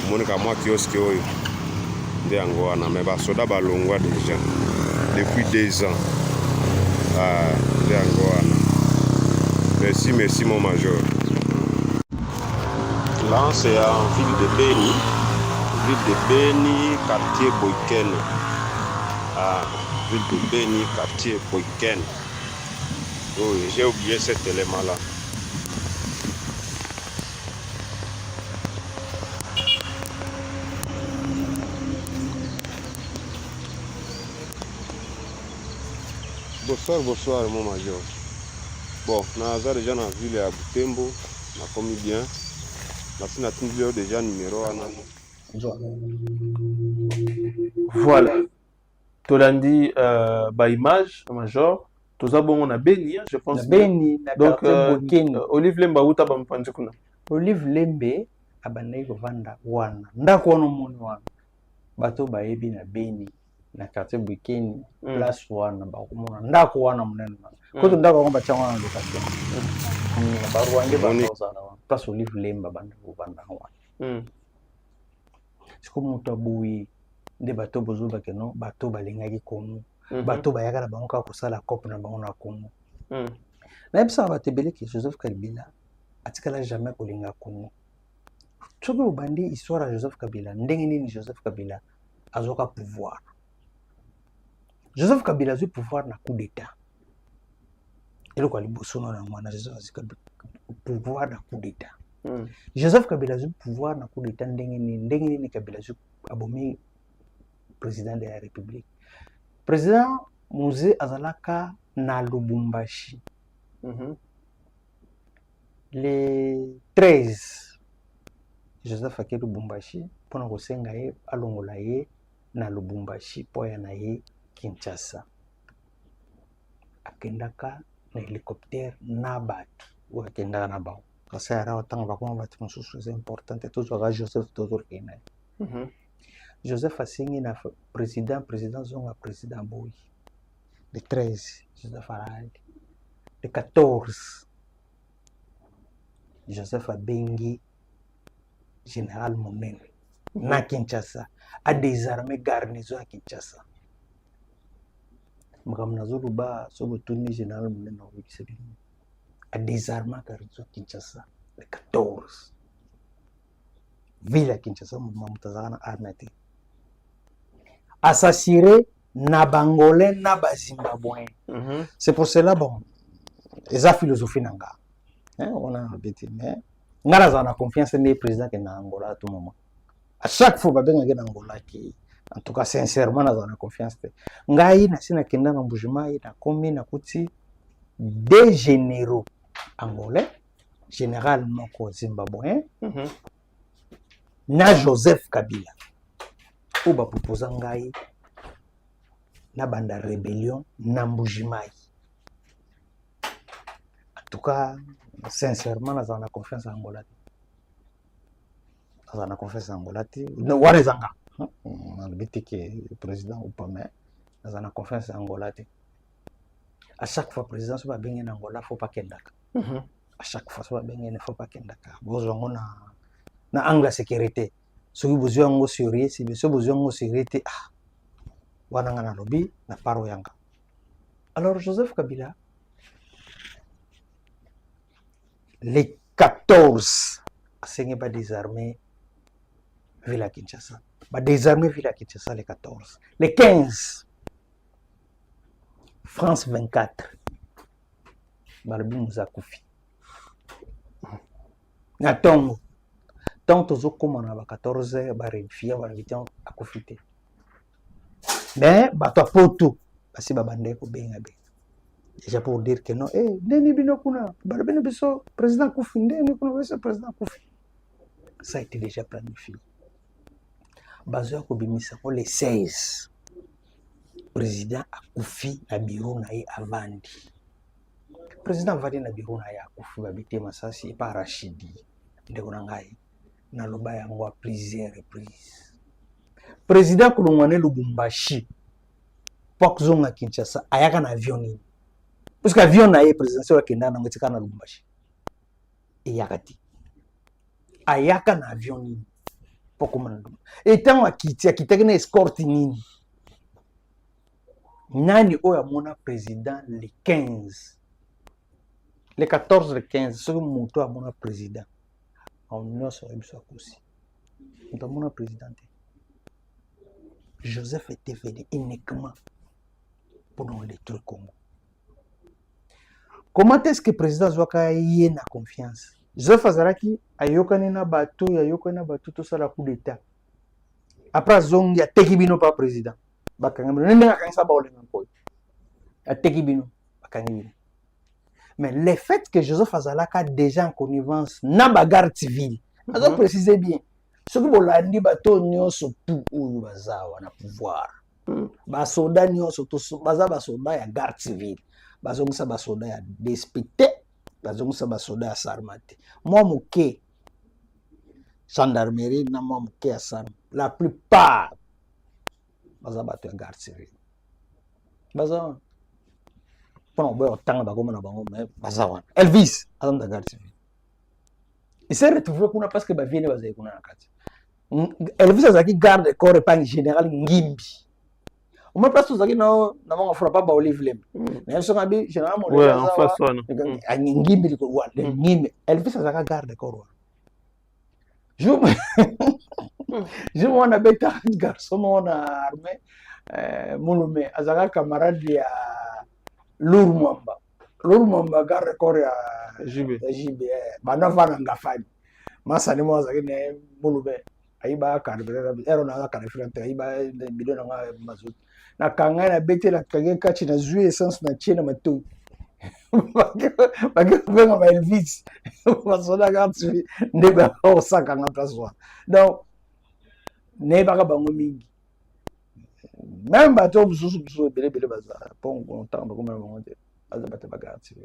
omonika mwa kioske oyo nde yango wana me basoda balongwa déjà depuis 2 ans. Nde yango wana. Merci mon major. Là c'est en ville de Beni, quartier Boyken. Ville de Beni, quartier Boyken. Oh, j'ai oublié cet élément-là. Bonsoir mon major. Bon, naza déjà dans la ville à Butembo, na commis bien. Merci na tindio déjà numéro 1. Voilà. Tolandi image major. Toza bongo na Beni, je pense. Na Beni, na donc Bokeni. Olive Lemba uta ba mpanzi kuna. Olive Lembe abandai kovanda wana. Ndako wana moni wana. Bato bayebi na Beni. Na quartier Bukeni, place wana bakomona ndako wana munene koto ndako wana bachanga wana location baruange bazana wana place Olive Lemba banda wana siko mutu aboyi nde bato bozoba keno bato balingaki komo bato bayaka na bango kaka kosala cope na bango na Congo nayebisaka bato ebele ke Joseph Kabila atikala jamais kolinga Congo soki obandi histoire ya Joseph Kabila ndenge nini Joseph Kabila azoka pouvoir. Joseph Kabila a eu pouvoir na coup d'état. Et le quoi liboso na mwana Joseph Kabila pouvoir na coup d'état. Joseph Kabila a eu pouvoir na coup d'état ndenge ni Kabila a abomi président de la République. Président Mouzé Azalaka na Lubumbashi. Le 13 Joseph Akeli Lubumbashi pona kosenga ye alongola ye na Lubumbashi poya na ye Kinshasa. Akendaka na hélicoptère na batu ou akendaka na bao. Kasi ara otanga bakoma batu mosusu c'est important tout ça Joseph toujours kena. Joseph asingi na président zonga président boy. Le 13 Joseph Arali. Le 14 Joseph abengi général Monene na Kinshasa a désarmé garnison à Kinshasa. Makamna Zoluba sobo tuni général Monene na wikiseli a désarmé garnison à Kinshasa le 14 ville à Kinshasa mutazana armée assassiné na bangolais na bazimbabwéen. C'est pour cela bon eza philosophie nanga on a habité mais ngala za na confiance ne président que na Angola à tout moment à chaque fois ba benga na Angola qui en tout cas sincèrement na za na confiance ngai na sina kenda na Mbujimai na komi na kuti des généraux angolais général moko zimbabwéen na Joseph Kabila ou ba proposer ngai na banda rébellion na Mbujimai. En tout cas sincèrement na za na confiance en Angola. Na za na confiance en Angola ti no wale zanga na biti que président ou pas mais na za na confiance en Angola ti. À chaque fois président so ba benga na Angola faut pas kendaka. À chaque fois so ba benga ne faut pas kendaka. Bozongo na angle sécurité. Soki bozwa ngo sérieux si beso bozwa ngo sécurité wana ngana lobi na paro yanga. Alors Joseph Kabila les 14 asengi ba désarmer ville à Kinshasa. Ba désarmer ville à Kinshasa les 14. Les 15 France 24 balobi muzakufi. Na tongo tant tozokoma na ba 14 ba rédifier ba invitation akufite. Mais bato poto basi babande ko benga be. Déjà pour dire que non ndeni bino kuna balobene biso président Kufi ndeni kuna biso président Kufi. Ça a été déjà planifié. Bazo ko bimisa ko les 16 président Akufi na bureau na ye avandi. Président vadi na bureau na ye Akufi babité masasi pa Rachidi ndeko na ngai na loba yango a plusieurs reprises. Président Kolongwane Lubumbashi pok zonga Kinshasa ayaka na avion ni parce que avion na ye présidentiel akenda nango tika na Lubumbashi eyakati ayaka na avion nini pokoma na Lubumbashi etango akitaki na escorte nini nani oyo amona président le 15 le 14 le 15 soki moto amona président nyonso biso akosi moto amona président te. Joseph était venu uniquement pour nous détruire Congo. Comment est-ce que le président Zouaka y a confiance? Joseph Azaraki a yokani na bateau tout ça la coup d'état. Après Zongi a tekibino pas président. Bakangabino nenga kanisa ba olenga ko. A tekibino bakangabino. Mais le fait que Joseph Azalaka a déjà en connivence na bagarre civile. Azo préciser bien. Ce que vous l'avez dit, nyonso tout ou bazawa na pouvoir. Basoda nyonso tout baza basoda ya garde civile. Bazongisa basoda ya despité, bazongisa basoda ya sarmate. Moi moké gendarmerie na moi moké ya sarm. La plupart baza bato ya garde civile. Baza pendant boy otanga bakoma na bango mais bazawa. Elvis azam da garde civile. Il s'est retrouvé parce que baviene bazaye kuna na kati. Elvis azaki garde corps épingle général Ngimbi. Au moins place uzaki na manga fura pas ba Olive Lem. Mais so ngabi général mon ouais en face wana Ngimbi liko wa Ngimbi Elvis azaka garde corps. Je mwana beta garçon mwana armée Mulume azaka camarade ya Lour Mwamba garde corps ya JB bana vana ngafani masani mo azaki ne Mulume aiba carburant ero na carburant aiba bidon na mazut na kanga na bete la kanga kachi na zui essence na chena mato venga ba Elvis basoda gatsi ndeba osaka na place donc ne ba bango mingi même bato bususu bele baza pon content ba comme bango te baza bato ba gatsi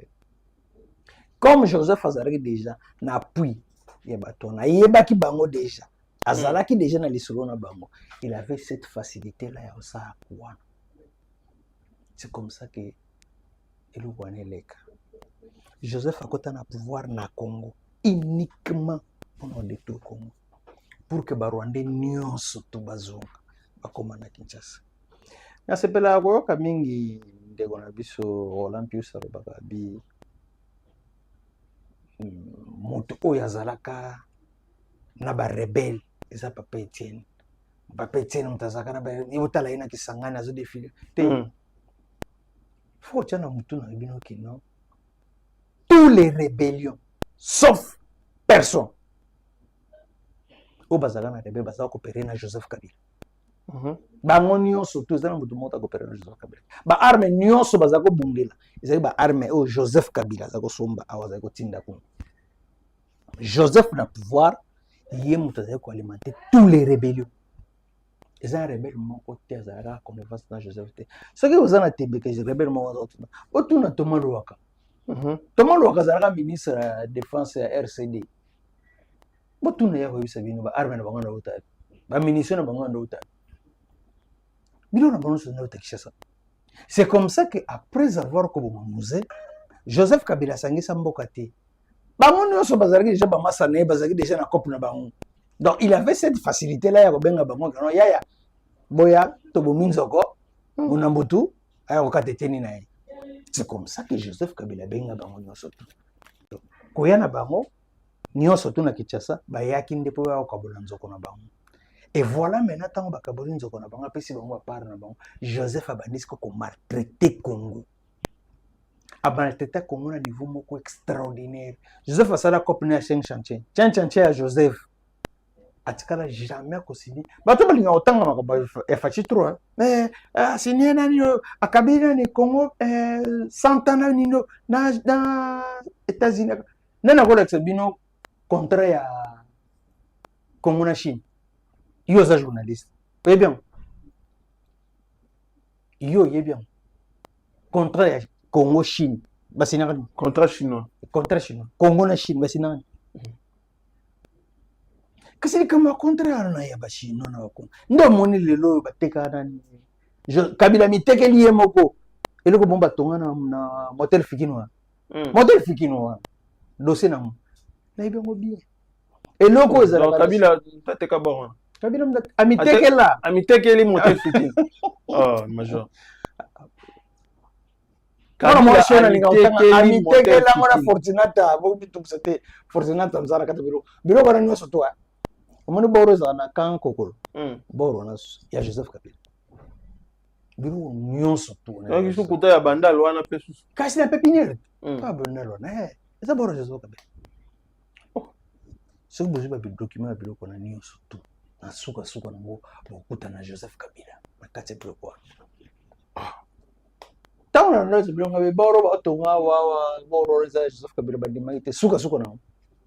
comme Joseph Azaraki déjà na appui ya bato na yebaki bango déjà Azalaki déjà dans les salons na bango. Il avait cette facilité là ya ça quoi. C'est comme ça que il ouane leka. Joseph akota na pouvoir na Congo uniquement pour nous détruire Congo. Pour que ba Rwandais nyonso to bazonga bakoma na Kinshasa. Na sepela ko kamingi ndeko na biso Roland Pius Arobaka bi moto oyo azalaka na ba rebelle eza Papa Etienne mutazaka na ba ibutala ina kisangana zo défilé te faut tena mutu na bino kino tous les rébellions sauf personne o bazaka na rebelle bazaka coopérer na Joseph Kabila bango nyonso to ezana mutu mota coopérer na Joseph Kabila ba arme nyonso bazaka bungela ezali ba arme o Joseph Kabila zako somba awaza ko tinda ko Joseph na pouvoir yé moutaze ko alimenter tous les rébellions. Les rebelles mon côté azara comme va dans Joseph te. Ce que vous en avez que les rebelles mon autre. Otuna Thomas Luaka. Thomas Luaka azara ministre de défense RCD. Botuna ya ko sabino ba arme na bango na uta. Ba munition na bango na uta. Bilo na bango na uta kishasa. C'est comme ça que après avoir ko musée Joseph Kabila sangisa mboka te. Bango nyonso bazalaki déjà bamasa na ye bazalaki déjà na coupe na bango. Donc il avait cette facilité là ya kobenga bango kana yaya boya to bominzoko munambutu aya kokateteni na ye. C'est comme ça que Joseph Kabila benga bango nyonso. Koya na bango nyonso to na Kinshasa bayaki ndepo ya kokabola nzoko na bango. Et voilà maintenant tant bakaboli nzoko na bango apesi bango part na bango Joseph abandisi ko maltraiter Congo. Maltraité Congo à niveau moko extraordinaire. Joseph asala copine à 5 chantiers. 5 chantiers à Joseph. Atikala jamais kosini. Bato balinga otanga makaba efachi trop. Mais sini nani akabina ni Congo 100 ans nino na États-Unis. Nana ko l'exbino contrat ya Congo na Chine. Yo za journaliste. Eh bien. Yo bien. Contrat ya Congo Chine basina contrat chinois Congo na Chine basina kasi kama contrat na ya bashino na Congo ndo moni lelo bateka nani Kabila mitekeli ye moko eloko bomba tonga na motel fikino motel fikino dossier na mo na ibengo bien eloko ezala Kabila tateka bon Kabila amitekela amitekeli motel fikino oh major amitekela ngona Fortunata bobitukisate Fortunata mzara kata biro kana nyoso to omoni boro ezala na kan kokolo boro na ya Joseph Kabila biro nyonso to na kisu kuta ya bandal wana pesu kasi na pepiniere pa bonelo na eza boro Joseph Kabila so bozi ba document ya biloko na nyonso to na suka nango bokuta na Joseph Kabila na kati ya biloko tauna na bilonga be boro ba tonga wa boro eza Joseph Kabila badimite suka nango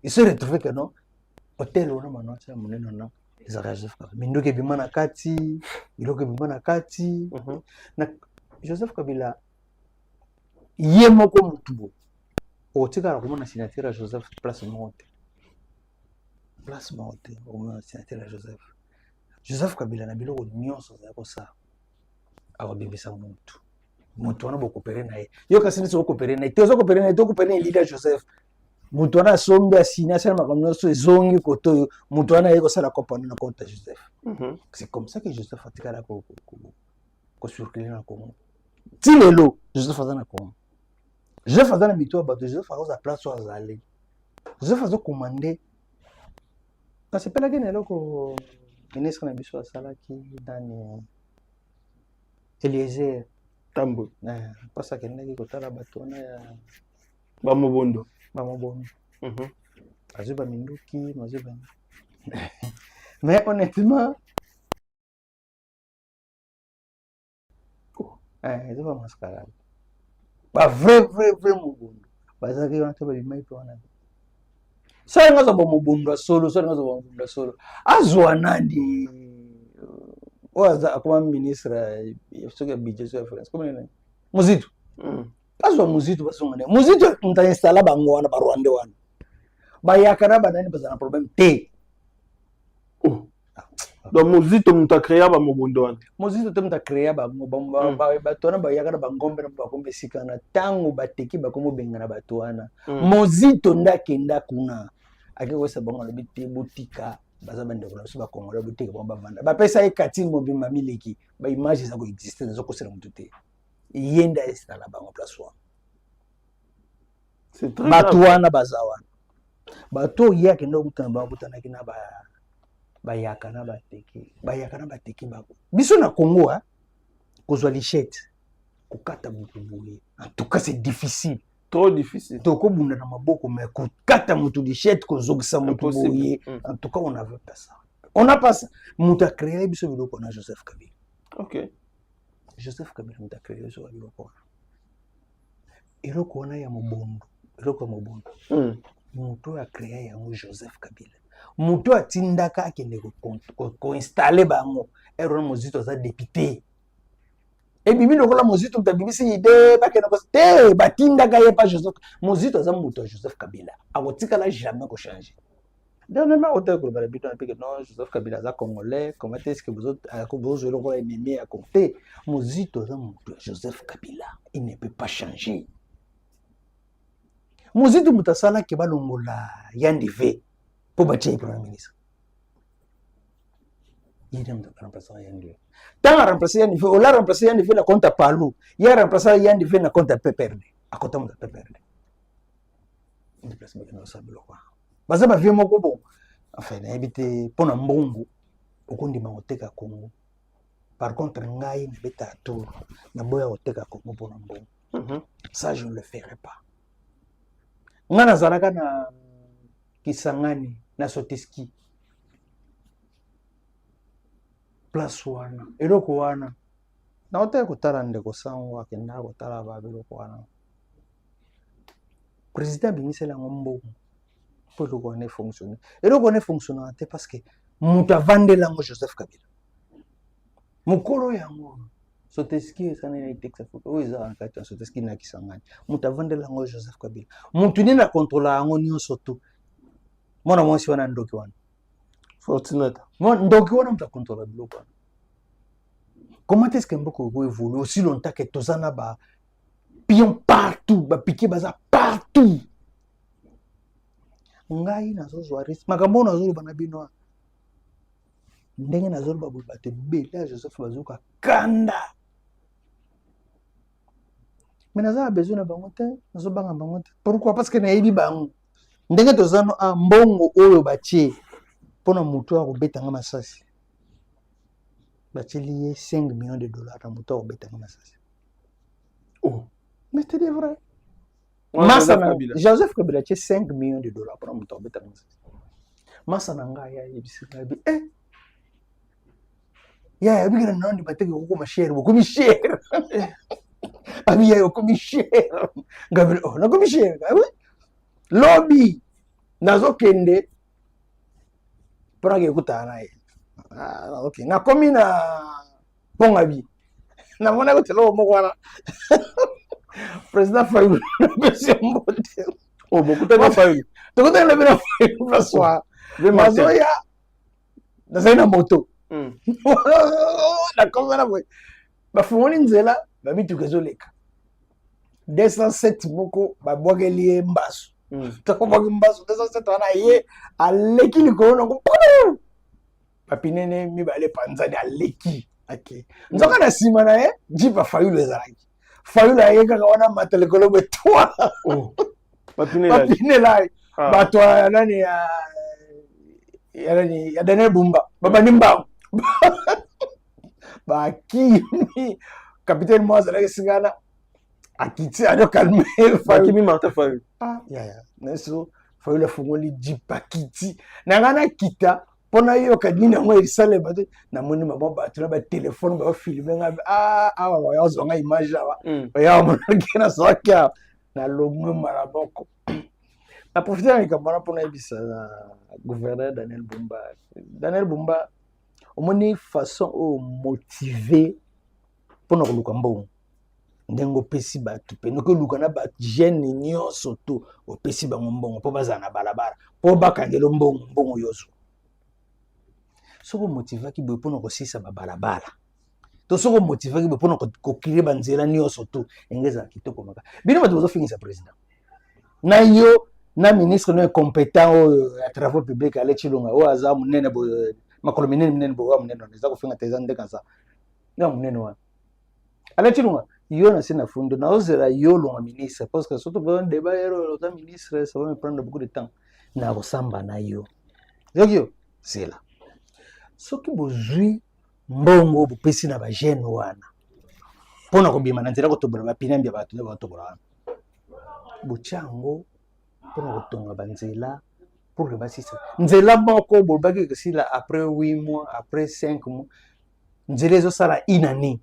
iso retrouver que non hotel ona mano cha muneno na eza Joseph Kabila mindoke bimana kati biloko bimana kati na Joseph Kabila ye moko mutubo otika komona signature ya Joseph place monte komona signature ya Joseph Kabila na biloko nyonso za kosa awabebisa mutu wana bokopere na ye yo kasi nisi okopere na ye te ozokopere na ye te okopere na ye leader Joseph mutu wana asombi asini asala makambo nyonso ezongi koto oyo mutu wana ye kosala kopana na compte ya Joseph c'est comme ça que Joseph atikala kocircule na Congo ti lelo Joseph aza na Congo Joseph aza na mito ya bato Joseph akoza place oyo azali Joseph azokomande kasi epelaki na eloko ministre na biso asalaki nani Eliezer Tambo pasa akendaki kotala bato wana ya bamobondo azwi baminduki mazwi mais honnêtement eza bamascarade vrai mobondo bazalaki wana te babimai mpe wana sali nga azwa bamobondo ya solo azwa nani oyo akoma ministre soki ya budget so ya France komene nani Muzito azwa Muzito basongane Muzito ntainstalla bango wana barwande wana bayakana banani bazala na problème te donc Muzito mutu akrea bamobondo wana Muzito te mutu akrea bango bato wana bayakana bangombe na bakombe esika wana ntango bateki bakomo bengana bato wana Muzito nde akenda kuna ake koyesa bango alobi te botika baza bandeko na biso bakongole botika bango bavanda bapesa ye katine mobimba mileki baimage eza koexiste nazokosela motu te ye nde aesala bango place wana bato wana baza wana bato oyo ye akenda okutana bango akutanaki na bayaka na bateki bango biso na Congo kozwa lichette kokata motu boye en tout cas c'est difficile trop difficile tokobunda na maboko mais kokata motu lichette kozongisa motu boye en tout cas on avait pas ça on a pas ça motu akréé biso biloko na Joseph Kabila Joseph Kabila motu akréé biso biloko wana eloko wana ya mobondo motu oyo akréé yango Joseph Kabila motu atindaka akende koinstalle bango erona Mozito aza député ebibi lokola Mozito mutu abimisi ide bakenda te batindaka ye pa Joseph Mozito aza motu ya Joseph Kabila akotikala jamais kochange dernièrement otekoloba bito na peke non Joseph Kabila aza congolais comment est-ce que bozozwa lokola ennemi ya côté Mozito aza motu ya Joseph Kabila il ne peut pas changer Mozito mutu asalaki balongola Yandive po batie premier ministre il est remplaçant Yandive tant à remplacer Yandive on l'a remplacé Yandive na compte Palou il a remplacé Yandive na compte PPRD à côté de PPRD il place maintenant ça biloko baza ba vie moko bon enfin na ebité pona mbongo okondima oteka Congo par contre ngai na beta tour na boya oteka Congo pona mbongo ça je ne le ferai pas ngana zalaka na Kisangani na Soteski place wana eloko wana na oteka kotala ndeko sango akenda kotala ba biloko wana président bimisela ngombo po eloko wana fonctionner eloko wana fonctionner te parce que mutu avandela ngo Joseph Kabila mukolo yango Soteski esana na Texas photo oyo eza nkati ya Soteski na Kisangani mutu avandela ngo Joseph Kabila mutu ni na contrôler yango nyonso tu mwana mwasi wana ndoki wana Fortunata ndoki wana mutu akontrola biloko wana comment est-ce que mboko évolue aussi longtemps que tozana pion partout bapiqué baza partout ngai nazozwa risque makambo nazoloba na bino ndenge nazoloba boye bato ebele ya Joseph bazoka kanda mais naza na besoin na bango te nazobanga bango te pourquoi parce que nayebi bango ndenge toza no mbongo oyo batie mpona motu akobetanga masasi batieli ye 5 millions de dollars na motu akobetanga masasi oh mais c'était vrai masa na Joseph Kabila tie 5 millions de dollars mpona motu akobetanga masasi masa na ngai ayebisika bi ya abikira nandi bateke kokoma shere bokomi shere abi ya okomi shere ngabile oh nakomi shere ngawe lobby nazokende mpona kekutana naye okay nakomi na pongabi namona kote lo moko wana président Fayulu napesi mbote oh bokutana Fayulu tokutana na bino Fayulu paswa mazoya nazali na moto nakomi wana boye bafungoli nzela babituka ezoleka 207 moko babwakeli ye mbaso takobwaki mbaso 207 wana ye aleki likolo nango bapinene mibale panzani aleki okay nzoka na nsima na ye jipa Fayulu ezalaki Fayulu aye kaka wana mata likolo boye twa bapinela ye bato ya nani ya Daniel Bumba babandi mbango bakimi capitaine mo azalaki singana akiti ado calme bakimi Martin Fayulu ya neso Fayulu afungoli jipa kiti nangana kita mpona yoka nini yango erisale bato namoni mama bato na batelefone bafilme nga awa bayazwanga image awa oya monaki na soki awa nalongwe malaboko naprofite na likambo wana mpona yebisa na gouverneur Daniel Bumba omoni façon oyo motive mpona koluka mbongo ndenge opesi bato pene koluka na bagene nyonso to opesi bango mbongo mpo bazala na balabala mpo bakangela mbongo nyonso soki omotivaki boye mpona kosilisa babalabala to soki omotivaki boye mpona kokrie banzela nyonso to enge ezala kitoko maka bino bato bazofingisa président na yo na ministre no incompétent oyo ya travaux publics ale Chilunga oyo aza monene boye makolo minene boye wa monene eza kofinga te eza ndenge aza nga monene wana ale Chilunga yo na sina fundo na ozela yo longa ministre parce que surtout pour un débat yero oza ministre ça va me prendre beaucoup de temps na kosamba na yo yokio c'est là soki bozwi mbongo bopesi na bagene wana mpona kobima na nzela kotobola bapinambi ya bato nde batobola wana botyango mpona kotonga banzela pour que basisa nzela moko bolobaki kosila après 8 mois après 5 mois nzela ezosala inani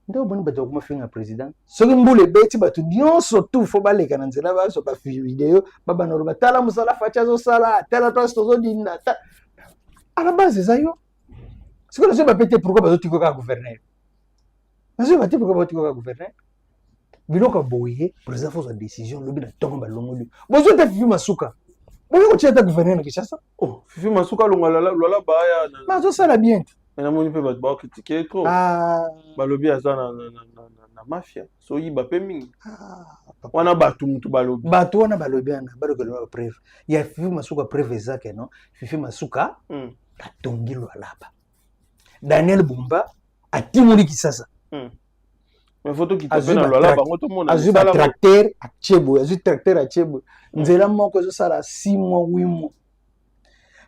nde oboni bato bakoma finga président soki mbula ebeti bato nyonso tu fo baleka na nzela bazwa bavideo babana oloba tala mosala faci azosala tala place tozodinda à la base eza yo sikoyo nazo bapete pourquoi bazotika kaka gouverneur nazo bapete pourquoi bazotika kaka gouverneur biloko boye président fozwa décision lobi na ntongo balongoli bozwa te Fifi Masuka boye kotia ta gouverneur na Kinshasa oh Fifi Masuka longa lola baya bazosala bien te namoni mpe bato bakritike trop balobi aza na mafia soyiba mpe mingi wana bato mutu balobi bato wana balobi wana balokela bapreuve ya Fifi Masuka preuve ezake no Fifi Masuka atongi lwalaba Daniel Bumba atimoli Kisasa mais photo qui te na lola bango to mona azwi ba tracteur achebo azwi tracteur achebo nzela moko ezosala 6 mois 8 mois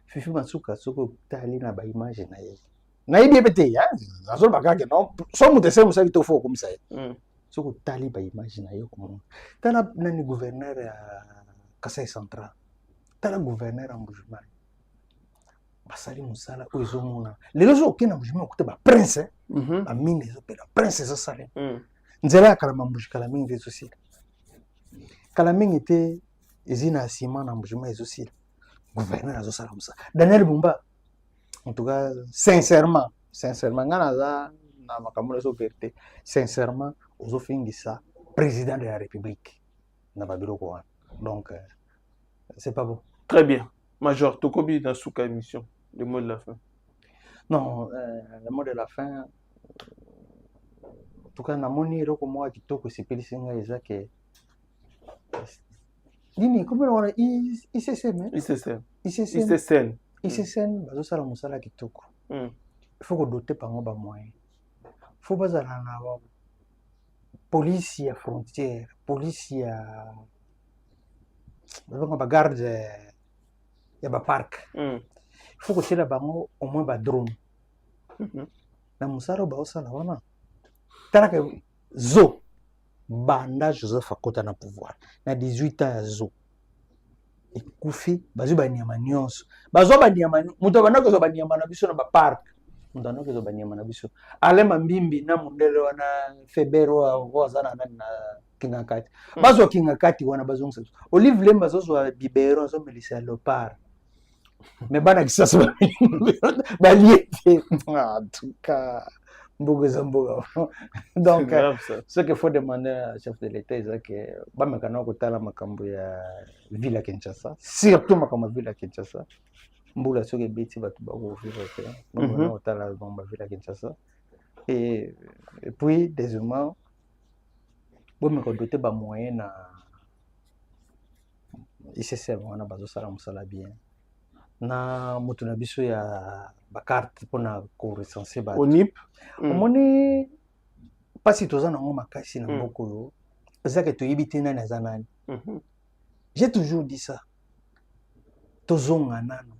Fifi Masuka soko tali na ba image na ye nayebi ebe te azoloba kaka no so moto ese mosali to fo okomisa ye soko tali ba image na ye komona tala nani gouverneur ya Kasai Central tala gouverneur ya Mbujimayi basali mosala oyo ezomona lelo so okenda Mbujimayi okuta baprince bamingi ezopela prince ezosala nzela ya kala mambuji kala mingi te ezosila kala mingi te ezina ya nsima na Mbujimayi ezosila gouverneur azosala mosala Daniel Bumba en tout cas sincèrement nga naza na makambo ezo vérité sincèrement ozofingisa président de la République na babiloko wana donc c'est pas bon. Très bien. Major Tokobi dans Souka émission le mot de la fin. Non, le mot de la fin tout cas namoni eloko moko kitoko esepelisi ngai eza ke nini kombe wana ICCN bazosala mosala kitoko. Il faut kodote bango bamoyen, faut bazala na police ya frontière, police ya bagarde ya bapark. Il faut kotiela bango au moins badrone na mosala baosala wana talaka zo banda Joseph akota na pouvoir na 18 ans ya zo ekufi bazwi banyama nyonso bazwa banyama moto bandako zo banyama na biso na bapark moto bandako zo banyama na biso alema mbimbi na mundele wana febero wazana na kingakati bazwa kingakati wana bazongisa Olive Lemba bazwa bibero zo melisa leopard mais bana kisasa baliete en tout cas donc ce qu'il faut demander à chef de l'État c'est que bamekana kotala makambo ya ville ya Kinshasa, surtout makambo ya ville ya Kinshasa mbula soki beti batu bako vivre que bamekana kotala bomba ville ya Kinshasa et puis deuxièmement bomeka doter ba moyen na ICC wana bazosala mosala bien na moto na biso ya bakarte pona ko recenser ba ONIP omoni pasi toza nango makasi na mboka oyo ezake toyebi te nani aza nani. J'ai toujours dit ça, tozonga nano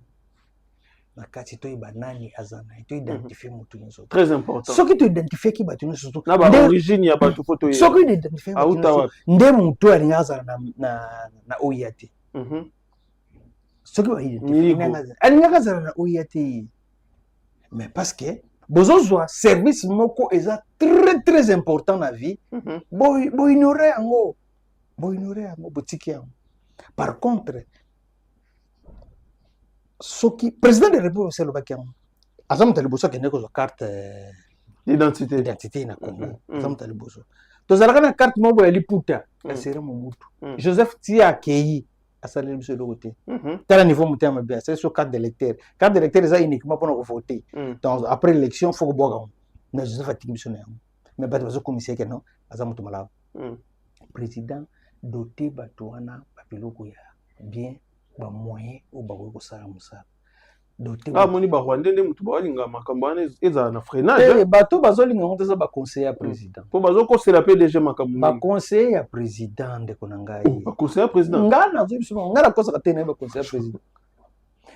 na kati toyeba nani aza nani, toidentifie motu nyonso. Très important. Soki toidentifie ki bato nyonso surtout na ba origine ya bato foto soki toidentifie bato nyonso nde motu alinga azala na oya te. Soki baidentifier alinga azala na oya te, mais parce que bozozwa service moko eza très très important na vie bo ignorer yango botiki yango. Par contre soki président de la République c'est le bakiam azam taliboso kende ko carte d'identité na Congo azam taliboso tozalaka na carte moko ya liputa asere Mobutu Joseph Tia Kei asali biso de côté tala niveau mutema bien c'est sur carte d'électeur eza uniquement pour voter donc après l'élection faut que boga na Joseph Tia biso na mais bato bazo commissaire que non azam to malabo président doté bato wana bapiloko ya bien ba moyen ou ba ko sala musala doté moni ba Rwanda nde mutu ba linga makambo wana eza na freinage bato bazolinga ngo teza ba conseiller ya président po bazo ko la PDG makambo ba conseiller ya président de konangai ba conseiller ya président ngana zo biso ngana kosa ka tena ba conseiller ya président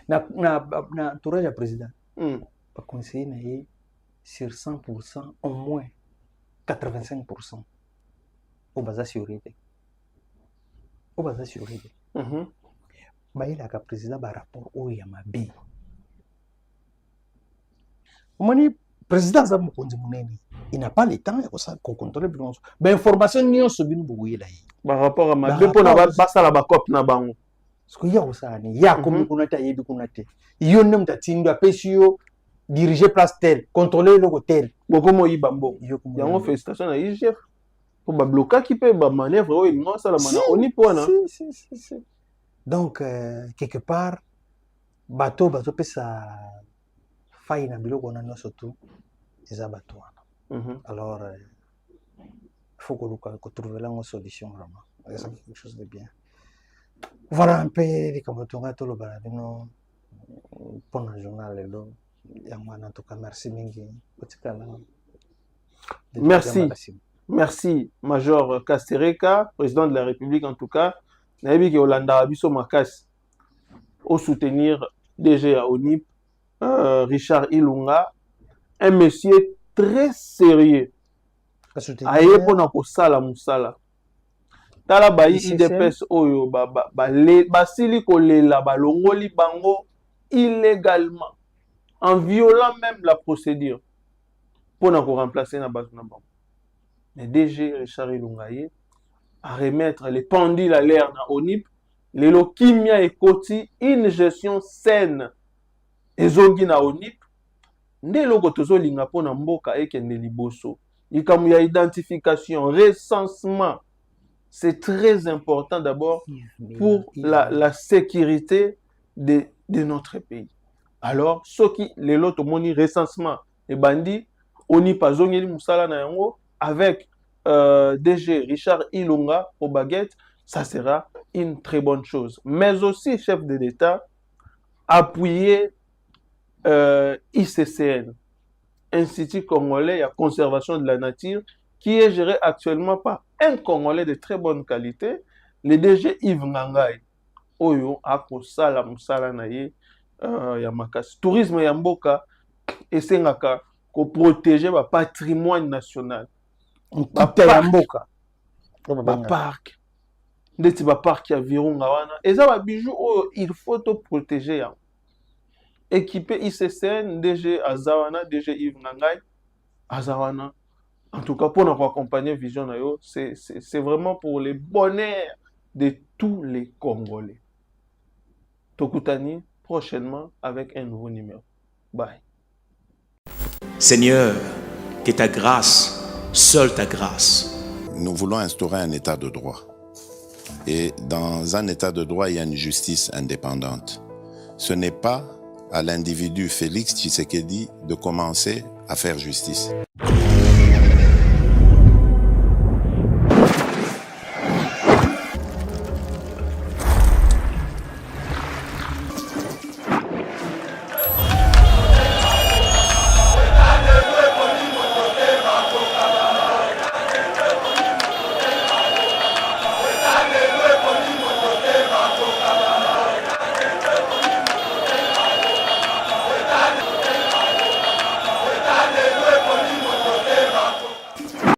na entourage ya président ba conseiller na ye sur 100% au moins 85% au baza sécurité bayelaka président ba rapport oyo ya mabe omoni président aza mokonzi monene il n'a pas le temps ya kocontrôler bino nyonso bainformation nyonso bino bokoyela ye ba rapport ya mabe mpona basala bacope na bango siko ya kosala ni ya komi kuna te ayebi kuna te yo nde moto atindi apesi yo diriger place tel contrôler eloko tel bokomo oyiba mbongo yango félicitation na IGF po bablokaki mpe bamanœuvre oyo elingo asalama na ONIP wana. Donc quelque part bato bazopesa fai na biloko wana nyonso tu eza bato wana alors il faut que trouver la solution vraiment c'est quelque chose de bien. Voilà un peu likambo tonga tolobala bino mpona journal lelo yango wana en tout cas merci mingi otikala merci Major Kastereka, président de la République en tout cas. Nayebi ke Olanda biso makasi au soutenir DG à ONIP Richard Ilunga, un monsieur très sérieux. Aye pona ko sala musala. Tala ba IDPS oyo basili kolela balongoli bango illégalement en violant même la procédure pona ko remplacer na bato na bango. Mais DG Richard Ilunga à remettre les pendules à l'air na ONIP, les lokimia et koti, une gestion saine ezongi na ONIP, nde loko tozo linga pona mboka ekende liboso. Likamu ya identification, recensement, c'est très important d'abord pour la sécurité de notre pays. Alors, ceux qui les loto moni recensement, et bandi, ONIP azongeli musala na yango, avec DG Richard Ilunga au baguette, ça sera une très bonne chose. Mais aussi, chef de l'État, appuyer ICCN, Institut Congolais à Conservation de la Nature, qui est géré actuellement par un Congolais de très bonne qualité, le DG Yves Ngangai. Oyo akosala musala na ye ya makasi. Tourisme ya mboka esengaka ko protéger ba patrimoine national. Ba parc. Ndeti ba parc ya Virunga wana. Eza ba bijoux oyo il faut to protéger ya. Équipé ICCN, DG Azawana, DG Yves Ngangai, Azawana. En tout cas, pour nous accompagner Vision Nayo, c'est vraiment pour le bonheur de tous les Congolais. Tokutani, prochainement avec un nouveau numéro. Bye. Seigneur, que ta grâce, seule ta grâce. Nous voulons instaurer un état de droit. Et dans un état de droit, il y a une justice indépendante. Ce n'est pas à l'individu Félix Tshisekedi de commencer à faire justice.